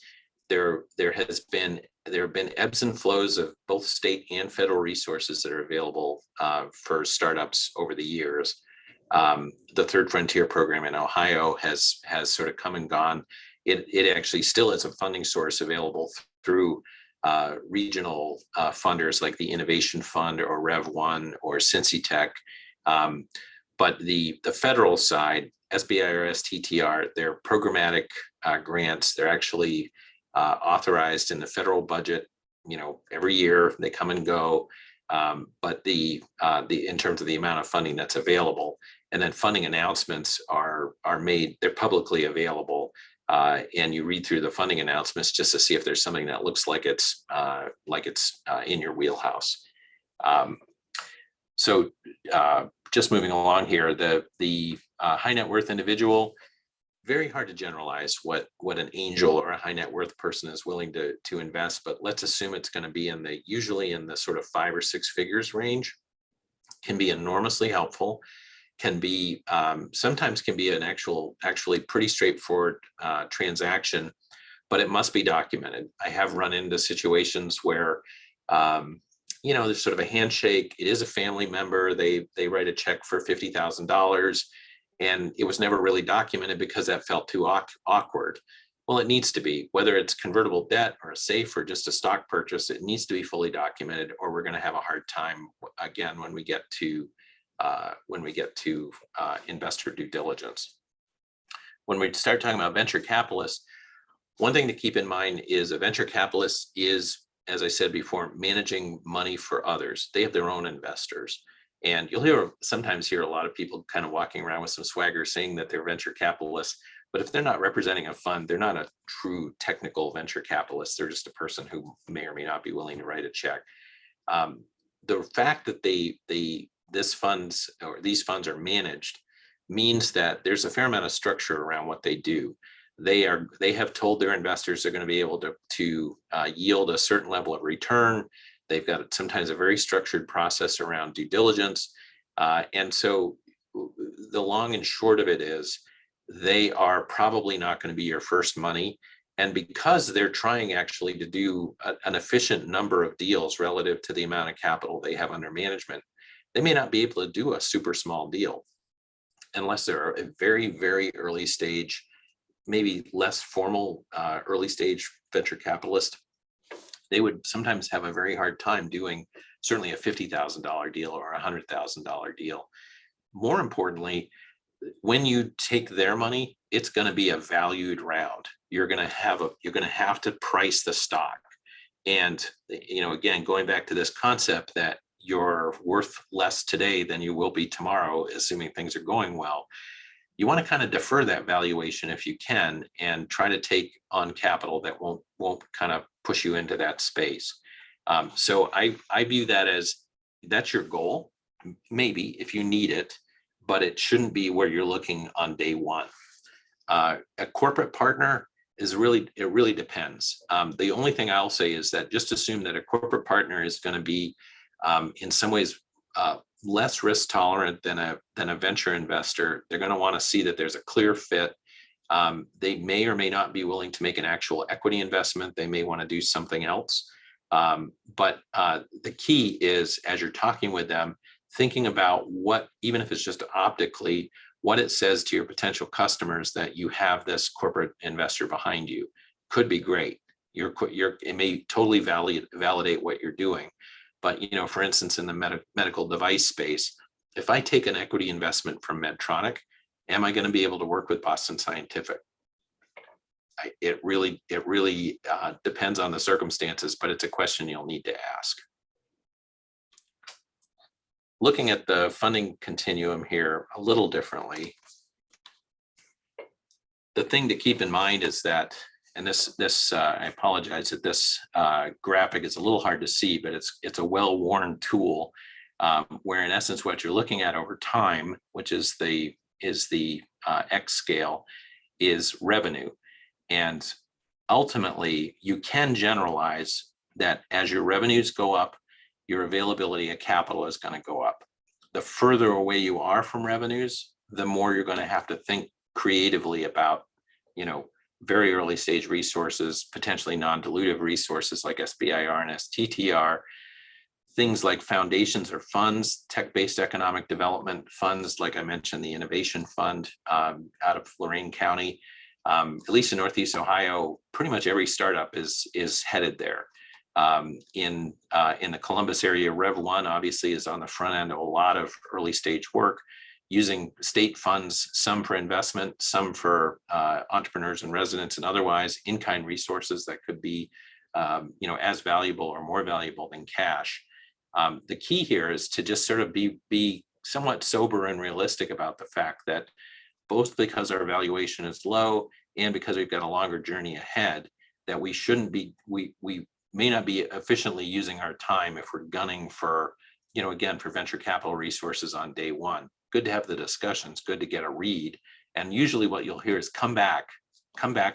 [SPEAKER 2] there have been ebbs and flows of both state and federal resources that are available for startups over the years. The Third Frontier program in Ohio has sort of come and gone. It actually still is a funding source available through regional funders like the Innovation Fund or Rev1 or Cincy Tech. But the federal side, SBIR, STTR, they're programmatic grants. They're actually authorized in the federal budget. Every year they come and go, but the in terms of the amount of funding that's available, and then funding announcements are made. They're publicly available, and you read through the funding announcements just to see if there's something that looks like it's in your wheelhouse. So just moving along here, the high net worth individual, very hard to generalize what an angel or a high net worth person is willing to invest, but let's assume it's going to be usually in the sort of 5 or 6 figures range. Can be enormously helpful, can be sometimes can be an actually pretty straightforward transaction, but it must be documented. I have run into situations where there's sort of a handshake. It is a family member. They write a check for $50,000. And it was never really documented because that felt too awkward. Well, it needs to be, whether it's convertible debt or a safe or just a stock purchase, it needs to be fully documented, or we're going to have a hard time again when we get to investor due diligence. When we start talking about venture capitalists, one thing to keep in mind is a venture capitalist is, as I said before, managing money for others. They have their own investors. And you'll sometimes hear a lot of people kind of walking around with some swagger saying that they're venture capitalists, but if they're not representing a fund, they're not a true technical venture capitalist. They're just a person who may or may not be willing to write a check. The fact that these funds are managed means that there's a fair amount of structure around what they do. They have told their investors they're going to be able to yield a certain level of return. They've got sometimes a very structured process around due diligence. And so the long and short of it is they are probably not going to be your first money. And because they're trying actually to do an efficient number of deals relative to the amount of capital they have under management, they may not be able to do a super small deal unless they're a very, very early stage, maybe less formal early stage venture capitalist. They would sometimes have a very hard time doing certainly a $50,000 deal or a $100,000 deal. More importantly, when you take their money, it's going to be a valued round. You're going to have to price the stock. And, again, going back to this concept that you're worth less today than you will be tomorrow, assuming things are going well, you want to kind of defer that valuation if you can and try to take on capital that won't kind of push you into that space. So I view that as that's your goal, maybe if you need it, but it shouldn't be where you're looking on day one. A corporate partner it really depends. The only thing I'll say is that just assume that a corporate partner is going to be in some ways less risk tolerant than a venture investor. They're going to want to see that there's a clear fit. They may or may not be willing to make an actual equity investment. They may want to do something else. But the key is, as you're talking with them, thinking about what, even if it's just optically, what it says to your potential customers that you have this corporate investor behind you could be great. It may totally validate what you're doing. But, for instance, in the medical device space, if I take an equity investment from Medtronic, am I going to be able to work with Boston Scientific? It really depends on the circumstances, but it's a question you'll need to ask. Looking at the funding continuum here a little differently, the thing to keep in mind is that, and this I apologize that this graphic is a little hard to see, but it's a well-worn tool where in essence what you're looking at over time, which is the X scale, is revenue. And ultimately, you can generalize that as your revenues go up, your availability of capital is going to go up. The further away you are from revenues, the more you're going to have to think creatively about, very early stage resources, potentially non-dilutive resources like SBIR and STTR, things like foundations or funds, tech-based economic development funds, like I mentioned, the Innovation Fund out of Lorain County. At least in Northeast Ohio, pretty much every startup is headed there. In the Columbus area, Rev1 obviously is on the front end of a lot of early stage work. using state funds, some for investment, some for entrepreneurs and residents, and otherwise in-kind resources that could be as valuable or more valuable than cash. The key here is to just sort of be somewhat sober and realistic about the fact that both because our valuation is low and because we've got a longer journey ahead, that we shouldn't be, we may not be efficiently using our time if we're gunning for, again, for venture capital resources on day one. Good to have the discussions, good to get a read. And usually what you'll hear is come back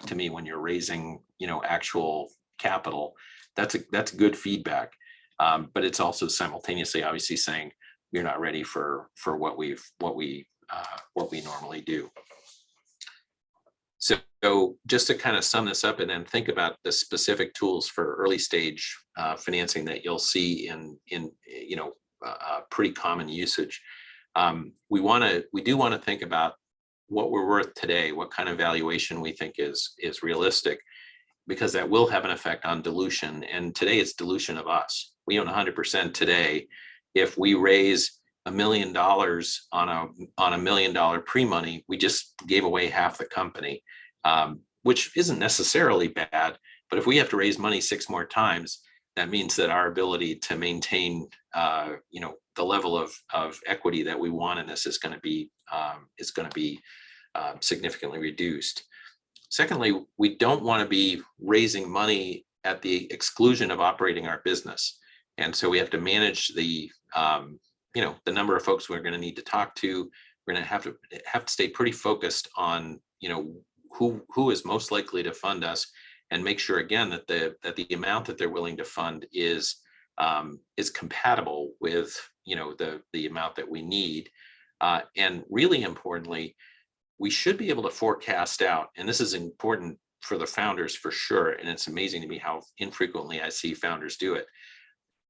[SPEAKER 2] to me when you're raising, actual capital. That's good feedback. But it's also simultaneously obviously saying you're not ready for what we normally do. So just to kind of sum this up and then think about the specific tools for early stage financing that you'll see in pretty common usage. We do want to think about what we're worth today, what kind of valuation we think is realistic, because that will have an effect on dilution. And today it's dilution of us. We own 100% today. If we raise $1 million on a $1 million pre-money, we just gave away half the company, which isn't necessarily bad. But if we have to raise money 6 more times, that means that our ability to maintain, the level of equity that we want in this is going to be significantly reduced. Secondly, we don't want to be raising money at the exclusion of operating our business, and so we have to manage the number of folks we're going to need to talk to. We're going to have to stay pretty focused on who is most likely to fund us, and make sure again that the amount that they're willing to fund is compatible with the amount that we need, and really importantly, we should be able to forecast out, and this is important for the founders for sure, and it's amazing to me how infrequently I see founders do it.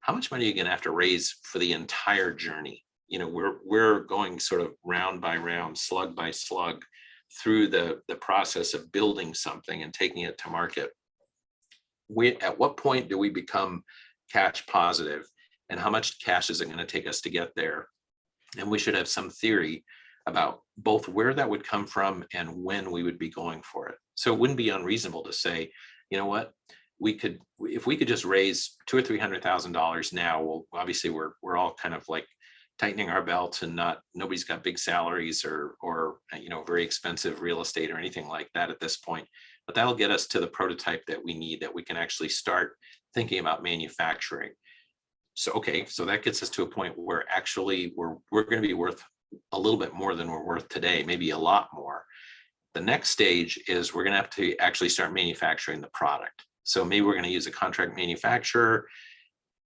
[SPEAKER 2] How much money are you going to have to raise for the entire journey? We're going sort of round by round, slug by slug through the process of building something and taking it to market. At what point do we become cash positive, and how much cash is it going to take us to get there? And we should have some theory about both where that would come from and when we would be going for it. So it wouldn't be unreasonable to say, what, if we could just raise $200,000 or $300,000 now. Well, obviously we're all kind of like tightening our belts, and nobody's got big salaries or very expensive real estate or anything like that at this point. But that'll get us to the prototype that we need, that we can actually start thinking about manufacturing. So that gets us to a point where actually we're going to be worth a little bit more than we're worth today, maybe a lot more. The next stage is we're going to have to actually start manufacturing the product. So maybe we're going to use a contract manufacturer.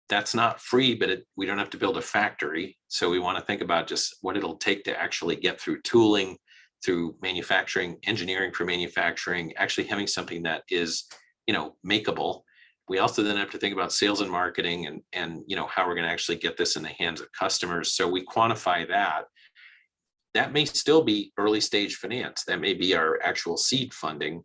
[SPEAKER 2] That's not free, but we don't have to build a factory. So we want to think about just what it'll take to actually get through tooling, through manufacturing, engineering for manufacturing, actually having something that is, makeable. We also then have to think about sales and marketing and how we're going to actually get this in the hands of customers. So we quantify that. That may still be early stage finance. That may be our actual seed funding.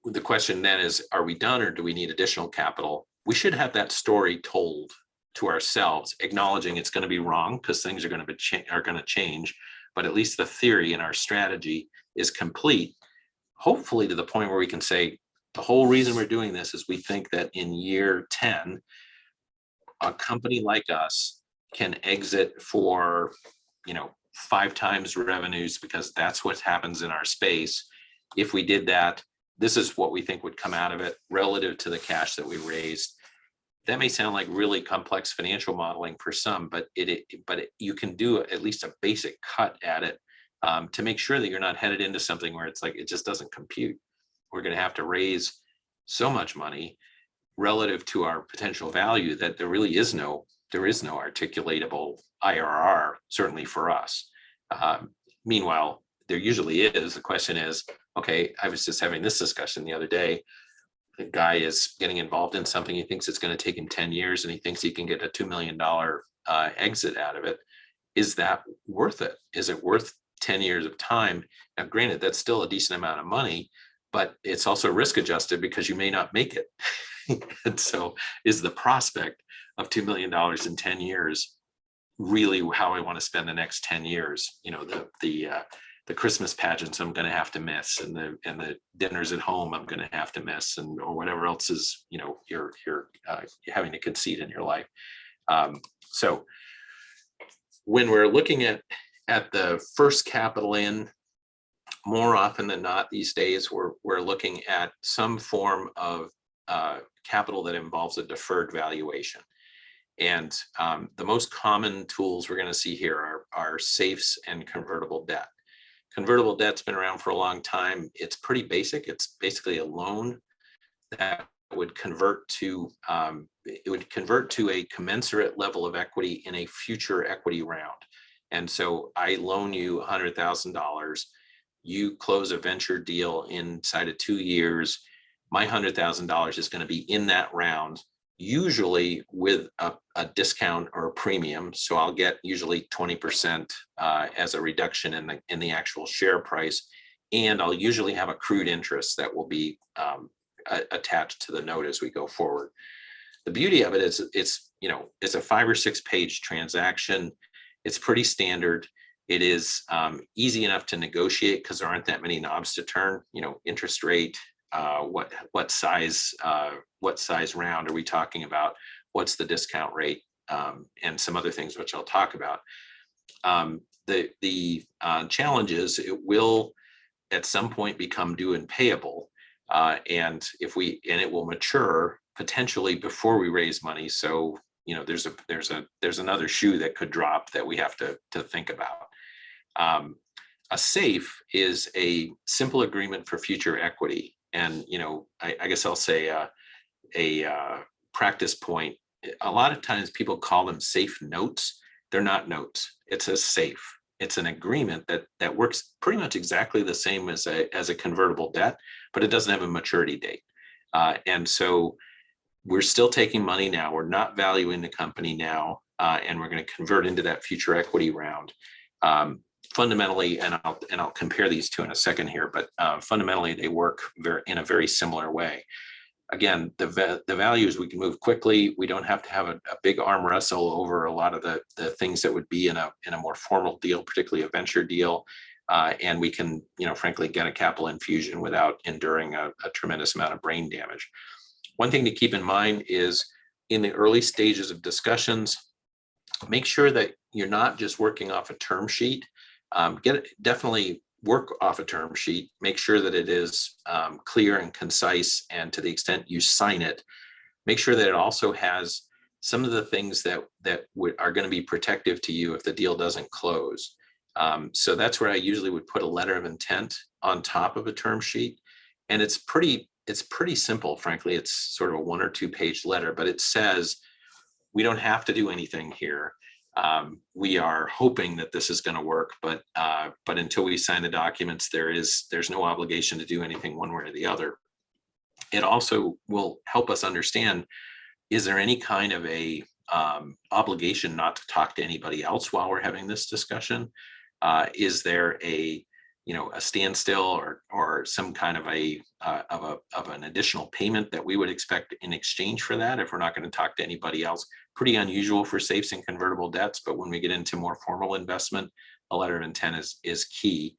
[SPEAKER 2] The question then is, are we done, or do we need additional capital? We should have that story told to ourselves, acknowledging it's going to be wrong because things are going to change, but at least the theory and our strategy is complete, hopefully to the point where we can say the whole reason we're doing this is we think that in year 10, a company like us can exit for 5 times revenues, because that's what happens in our space. If we did that, this is what we think would come out of it relative to the cash that we raised. That may sound like really complex financial modeling for some, but you can do at least a basic cut at it to make sure that you're not headed into something where it's like it just doesn't compute. We're going to have to raise so much money relative to our potential value that there is no articulatable IRR, certainly for us. Meanwhile, there usually is. The question is, okay, I was just having this discussion the other day. The guy is getting involved in something. He thinks it's going to take him 10 years, and he thinks he can get a $2 million exit out of it. Is that worth it? Is it worth 10 years of time? Now, granted, that's still a decent amount of money, but it's also risk adjusted because you may not make it. And so is the prospect of $2 million in 10 years really how I want to spend the next 10 years. The Christmas pageants I'm going to have to miss, and the dinners at home I'm going to have to miss, and or whatever else is you're having to concede in your life. So when we're looking at the first capital in, more often than not these days, we're looking at some form of capital that involves a deferred valuation. And the most common tools we're going to see here are safes and convertible debt. Convertible debt's been around for a long time. It's pretty basic. It's basically a loan that would convert to a commensurate level of equity in a future equity round. And so I loan you $100,000. You close a venture deal inside of 2 years. My $100,000 is going to be in that round, usually with a discount or a premium. So I'll get usually 20% as a reduction in the actual share price. And I'll usually have accrued interest that will be attached to the note as we go forward. The beauty of it is it's a 5 or 6 page transaction. It's pretty standard. It is easy enough to negotiate because there aren't that many knobs to turn. Interest rate, what size round are we talking about? What's the discount rate, and some other things which I'll talk about. The challenge is it will at some point become due and payable, and it will mature potentially before we raise money. So there's another shoe that could drop that we have to think about. A safe is a simple agreement for future equity. And, I guess I'll say a practice point. A lot of times people call them safe notes. They're not notes. It's a safe. It's an agreement that works pretty much exactly the same as a convertible debt, but it doesn't have a maturity date. And so we're still taking money now. We're not valuing the company now, and we're going to convert into that future equity round. Fundamentally, and I'll compare these two in a second here, but fundamentally they work in a very similar way. Again, the values, we can move quickly. We don't have to have a big arm wrestle over a lot of the things that would be in a more formal deal, particularly a venture deal. And we can, frankly, get a capital infusion without enduring a tremendous amount of brain damage. One thing to keep in mind is in the early stages of discussions, make sure that you're not just working off a term sheet. Definitely work off a term sheet. Make sure that it is clear and concise, and to the extent you sign it, make sure that it also has some of the things that are going to be protective to you if the deal doesn't close. So that's where I usually would put a letter of intent on top of a term sheet, and it's pretty simple. Frankly, it's sort of a 1 or 2 page letter, but it says we don't have to do anything here. We are hoping that this is going to work, but until we sign the documents, there's no obligation to do anything one way or the other. It also will help us understand, is there any kind of a obligation not to talk to anybody else while we're having this discussion? Is there a standstill or some kind of an additional payment that we would expect in exchange for that if we're not going to talk to anybody else? Pretty unusual for safes and convertible debts, but when we get into more formal investment, a letter of intent is key.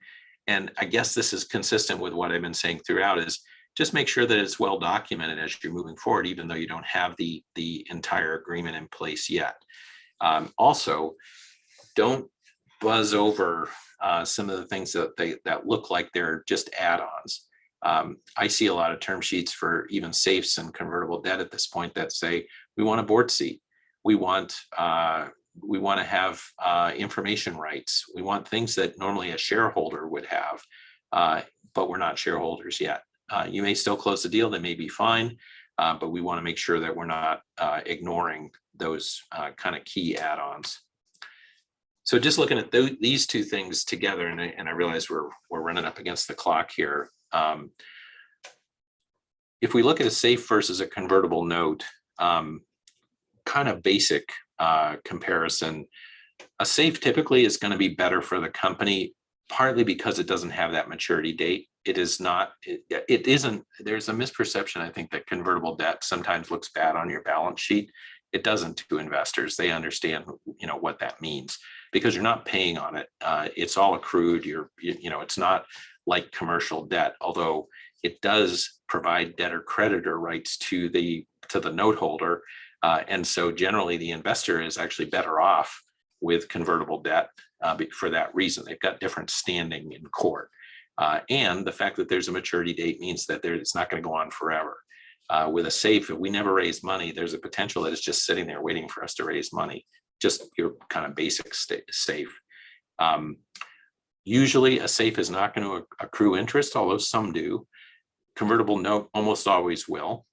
[SPEAKER 2] And I guess this is consistent with what I've been saying throughout, is just make sure that it's well documented as you're moving forward, even though you don't have the entire agreement in place yet. Also, don't buzz over some of the things that look like they're just add-ons. I see a lot of term sheets for even safes and convertible debt at this point that say we want a board seat, we want to have information rights, we want things that normally a shareholder would have, but we're not shareholders yet. You may still close the deal, they may be fine, but we want to make sure that we're not ignoring those kind of key add-ons. So just looking at these two things together, and I realize we're running up against the clock here. If we look at a safe versus a convertible note, kind of basic comparison, a safe typically is going to be better for the company, partly because it doesn't have that maturity date. It isn't, there's a misperception, I think, that convertible debt sometimes looks bad on your balance sheet. It doesn't to investors. They understand, what that means, because you're not paying on it. It's all accrued. It's not like commercial debt, although it does provide debtor creditor rights to the note holder. And so generally the investor is actually better off with convertible debt for that reason. They've got different standing in court. And the fact that there's a maturity date means that it's not going to go on forever. With a safe, if we never raise money, there's a potential that it's just sitting there waiting for us to raise money, just your kind of basic safe. Usually a safe is not going to accrue interest, although some do. Convertible note almost always will.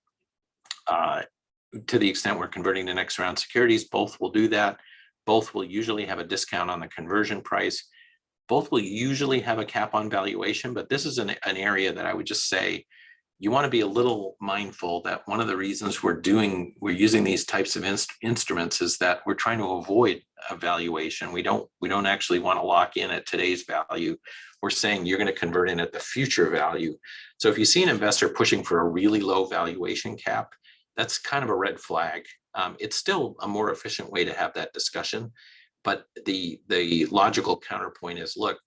[SPEAKER 2] To the extent we're converting to next round securities, both will do that. Both will usually have a discount on the conversion price. Both will usually have a cap on valuation, but this is an area that I would just say you want to be a little mindful that one of the reasons we're using these types of instruments is that we're trying to avoid a valuation. We don't actually want to lock in at today's value. We're saying you're going to convert in at the future value. So if you see an investor pushing for a really low valuation cap, that's kind of a red flag. It's still a more efficient way to have that discussion, but the logical counterpoint is, look,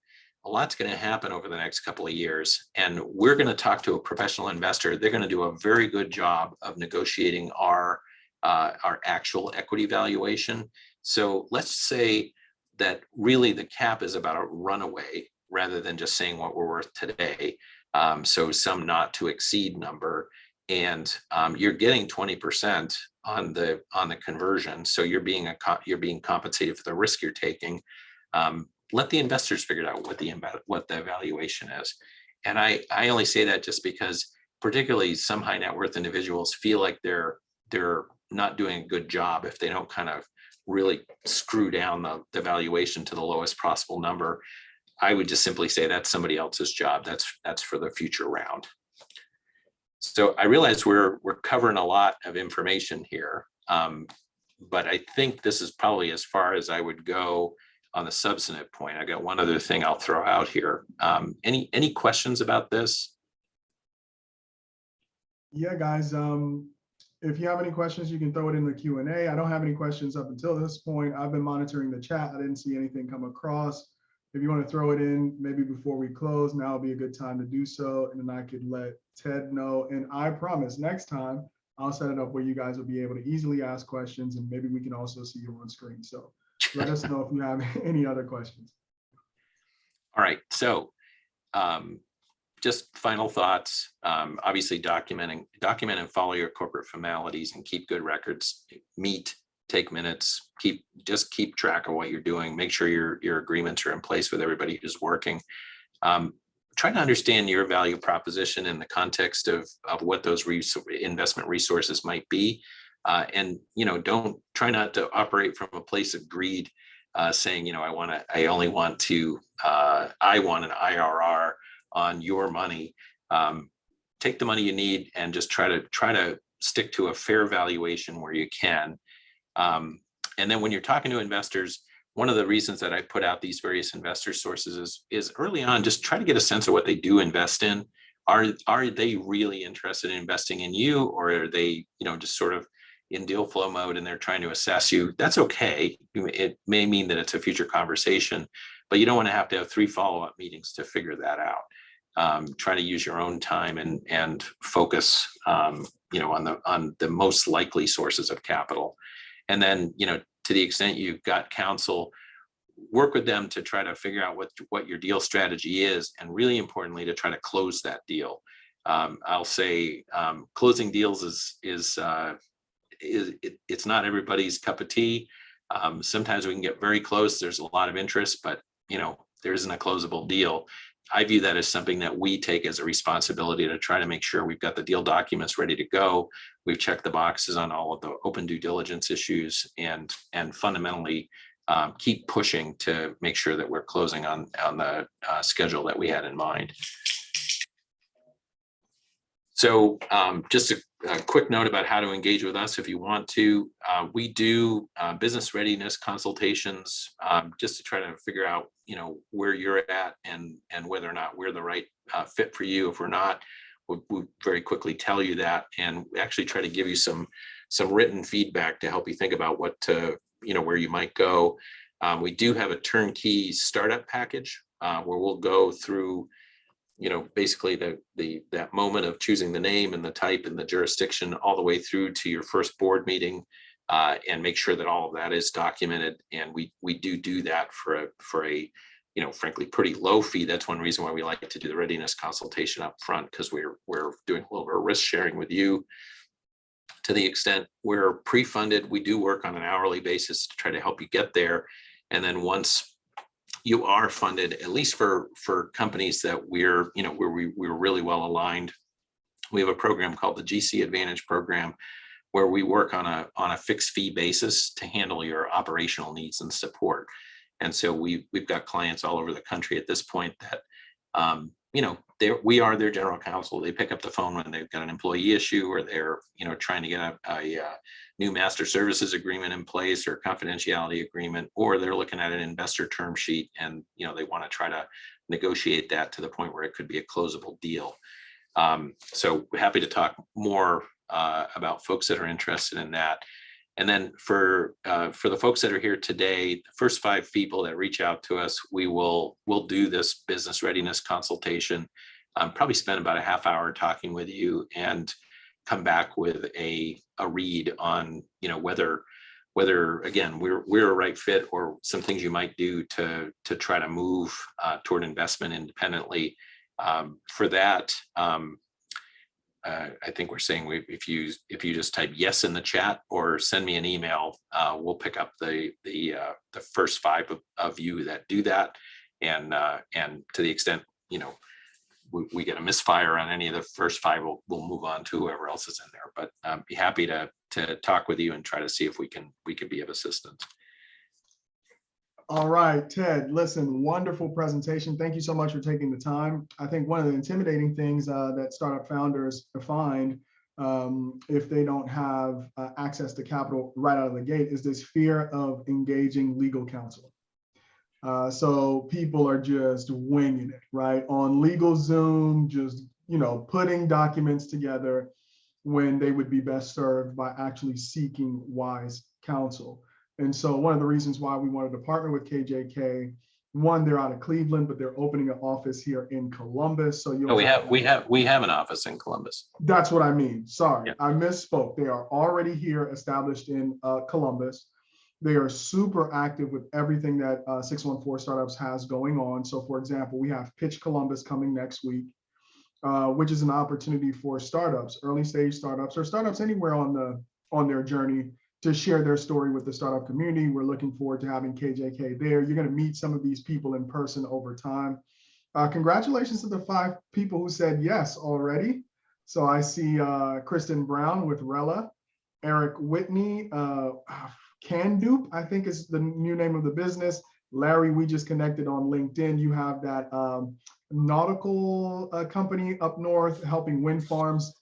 [SPEAKER 2] a lot's going to happen over the next couple of years, and we're going to talk to a professional investor. They're going to do a very good job of negotiating our actual equity valuation. So let's say that really the cap is about a runaway rather than just saying what we're worth today. So some not to exceed number, and you're getting 20% on the conversion. So you're being compensated for the risk you're taking. Let the investors figure out what the valuation is. And I only say that just because particularly some high net worth individuals feel like they're not doing a good job if they don't kind of really screw down the valuation to the lowest possible number. I would just simply say that's somebody else's job. That's for the future round. So I realize we're covering a lot of information here, but I think this is probably as far as I would go on the substantive point. I got one other thing I'll throw out here. Any questions about this?
[SPEAKER 1] Yeah, guys. If you have any questions, you can throw it in the Q&A. I don't have any questions up until this point. I've been monitoring the chat. I didn't see anything come across. If you want to throw it in, maybe before we close, now would be a good time to do so. And then I could let Ted know. And I promise next time I'll set it up where you guys will be able to easily ask questions, and maybe we can also see you on screen. So let us know if you have any other questions.
[SPEAKER 2] All right. So just final thoughts. Obviously document and follow your corporate formalities and keep good records. Meet, take minutes, keep track of what you're doing. Make sure your agreements are in place with everybody who's working. Try to understand your value proposition in the context of what those investment resources might be. And try not to operate from a place of greed, saying, I want an IRR on your money. Take the money you need and just try to stick to a fair valuation where you can. And then when you're talking to investors, one of the reasons that I put out these various investor sources is early on, just try to get a sense of what they do invest in. Are they really interested in investing in you, or are they, just sort of in deal flow mode and they're trying to assess you? That's okay. It may mean that it's a future conversation, but you don't want to have 3 follow-up meetings to figure that out. Try to use your own time and focus, on the most likely sources of capital. And then, to the extent you've got counsel, work with them to try to figure out what your deal strategy is, and really importantly, to try to close that deal. I'll say closing deals is it's not everybody's cup of tea. Sometimes we can get very close. There's a lot of interest, but there isn't a closable deal. I view that as something that we take as a responsibility to try to make sure we've got the deal documents ready to go. We've checked the boxes on all of the open due diligence issues, and fundamentally keep pushing to make sure that we're closing on the schedule that we had in mind. So just a quick note about how to engage with us if you want to. We do business readiness consultations just to try to figure out where you're at and whether or not we're the right fit for you. If we're not, we'll very quickly tell you that, and actually try to give you some written feedback to help you think about what to, where you might go. We do have a turnkey startup package where we'll go through, basically that moment of choosing the name and the type and the jurisdiction all the way through to your first board meeting, and make sure that all of that is documented. And we do that for a frankly, pretty low fee. That's one reason why we like to do the readiness consultation up front, because we're doing a little bit of risk sharing with you. To the extent we're pre-funded, we do work on an hourly basis to try to help you get there. And then once you are funded, at least for companies that we're really well aligned, we have a program called the GC Advantage program, where we work on a fixed fee basis to handle your operational needs and support. And so we've got clients all over the country at this point that, we are their general counsel. They pick up the phone when they've got an employee issue, or they're, trying to get a new master services agreement in place, or confidentiality agreement, or they're looking at an investor term sheet and, they want to try to negotiate that to the point where it could be a closable deal. So we're happy to talk more about folks that are interested in that. And then for the folks that are here today, the first 5 people that reach out to us, we'll do this business readiness consultation. Probably spend about a half hour talking with you, and come back with a read on whether again we're a right fit, or some things you might do to try to move toward investment independently. For that, I think we're saying if you just type yes in the chat or send me an email, we'll pick up the first 5 of you that do that, and to the extent we get a misfire on any of the first 5, we'll move on to whoever else is in there. But be happy to talk with you and try to see if we can be of assistance.
[SPEAKER 1] All right, Ted, listen, wonderful presentation. Thank you so much for taking the time. I think one of the intimidating things that startup founders find if they don't have access to capital right out of the gate is this fear of engaging legal counsel. So people are just winging it, right? On LegalZoom, just, putting documents together when they would be best served by actually seeking wise counsel. And so one of the reasons why we wanted to partner with KJK, one, they're out of Cleveland, but they're opening an office here in Columbus. So
[SPEAKER 2] we have an office in Columbus.
[SPEAKER 1] That's what I mean. Sorry,
[SPEAKER 2] yeah.
[SPEAKER 1] I misspoke. They are already here, established in Columbus. They are super active with everything that 614 Startups has going on. So for example, we have Pitch Columbus coming next week, which is an opportunity for startups, early stage startups, or startups anywhere on their journey, to share their story with the startup community. We're looking forward to having KJK there. You're going to meet some of these people in person over time. Congratulations to the 5 people who said yes already. So I see Kristen Brown with Rella, Eric Whitney, Candupe, I think is the new name of the business. Larry, we just connected on LinkedIn. You have that nautical company up north helping wind farms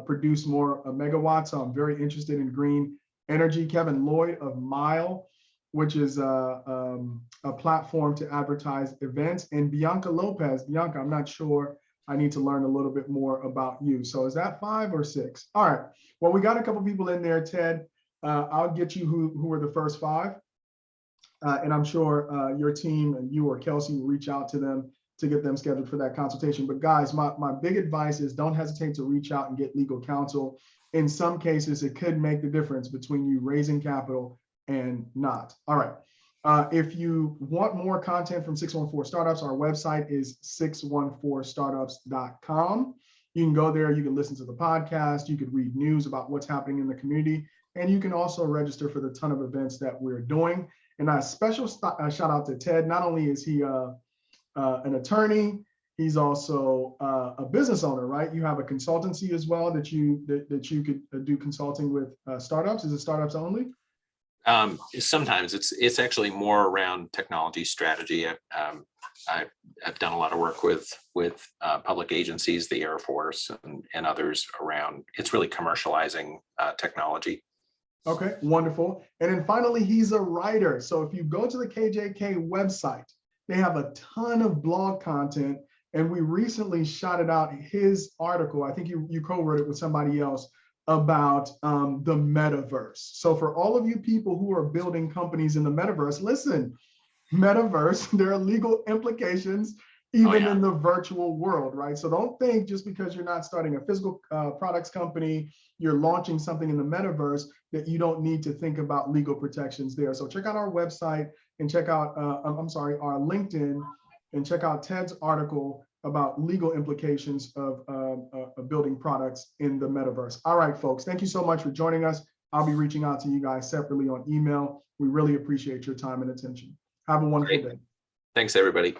[SPEAKER 1] produce more megawatts. So I'm very interested in green energy. Kevin Lloyd of Mile, which is a platform to advertise events. And Bianca Lopez. Bianca, I'm not sure. I need to learn a little bit more about you. So is that 5 or 6? All right. Well, we got a couple people in there, Ted. I'll get you who were the first 5. And I'm sure your team and you or Kelsey will reach out to them to get them scheduled for that consultation. But guys, my big advice is don't hesitate to reach out and get legal counsel. In some cases, it could make the difference between you raising capital and not. All right. If you want more content from 614 Startups, our website is 614startups.com. You can go there, you can listen to the podcast, you could read news about what's happening in the community, and you can also register for the ton of events that we're doing. And a special shout out to Ted. Not only is he an attorney, he's also a business owner, right? You have a consultancy as well that you could do consulting with startups. Is it startups only?
[SPEAKER 2] Sometimes it's actually more around technology strategy. I've done a lot of work with public agencies, the Air Force and others around. It's really commercializing technology.
[SPEAKER 1] Okay, wonderful. And then finally, he's a writer. So if you go to the KJK website, they have a ton of blog content And we recently shouted out his article. I think you co-wrote it with somebody else about the metaverse. So for all of you people who are building companies in the metaverse, listen, metaverse, there are legal implications even in the virtual world, right? So don't think just because you're not starting a physical products company, you're launching something in the metaverse, that you don't need to think about legal protections there. So check out our website and check out, our LinkedIn, and check out Ted's article about legal implications of building products in the metaverse. All right, folks, thank you so much for joining us. I'll be reaching out to you guys separately on email. We really appreciate your time and attention. Have a wonderful day.
[SPEAKER 2] Thanks, everybody.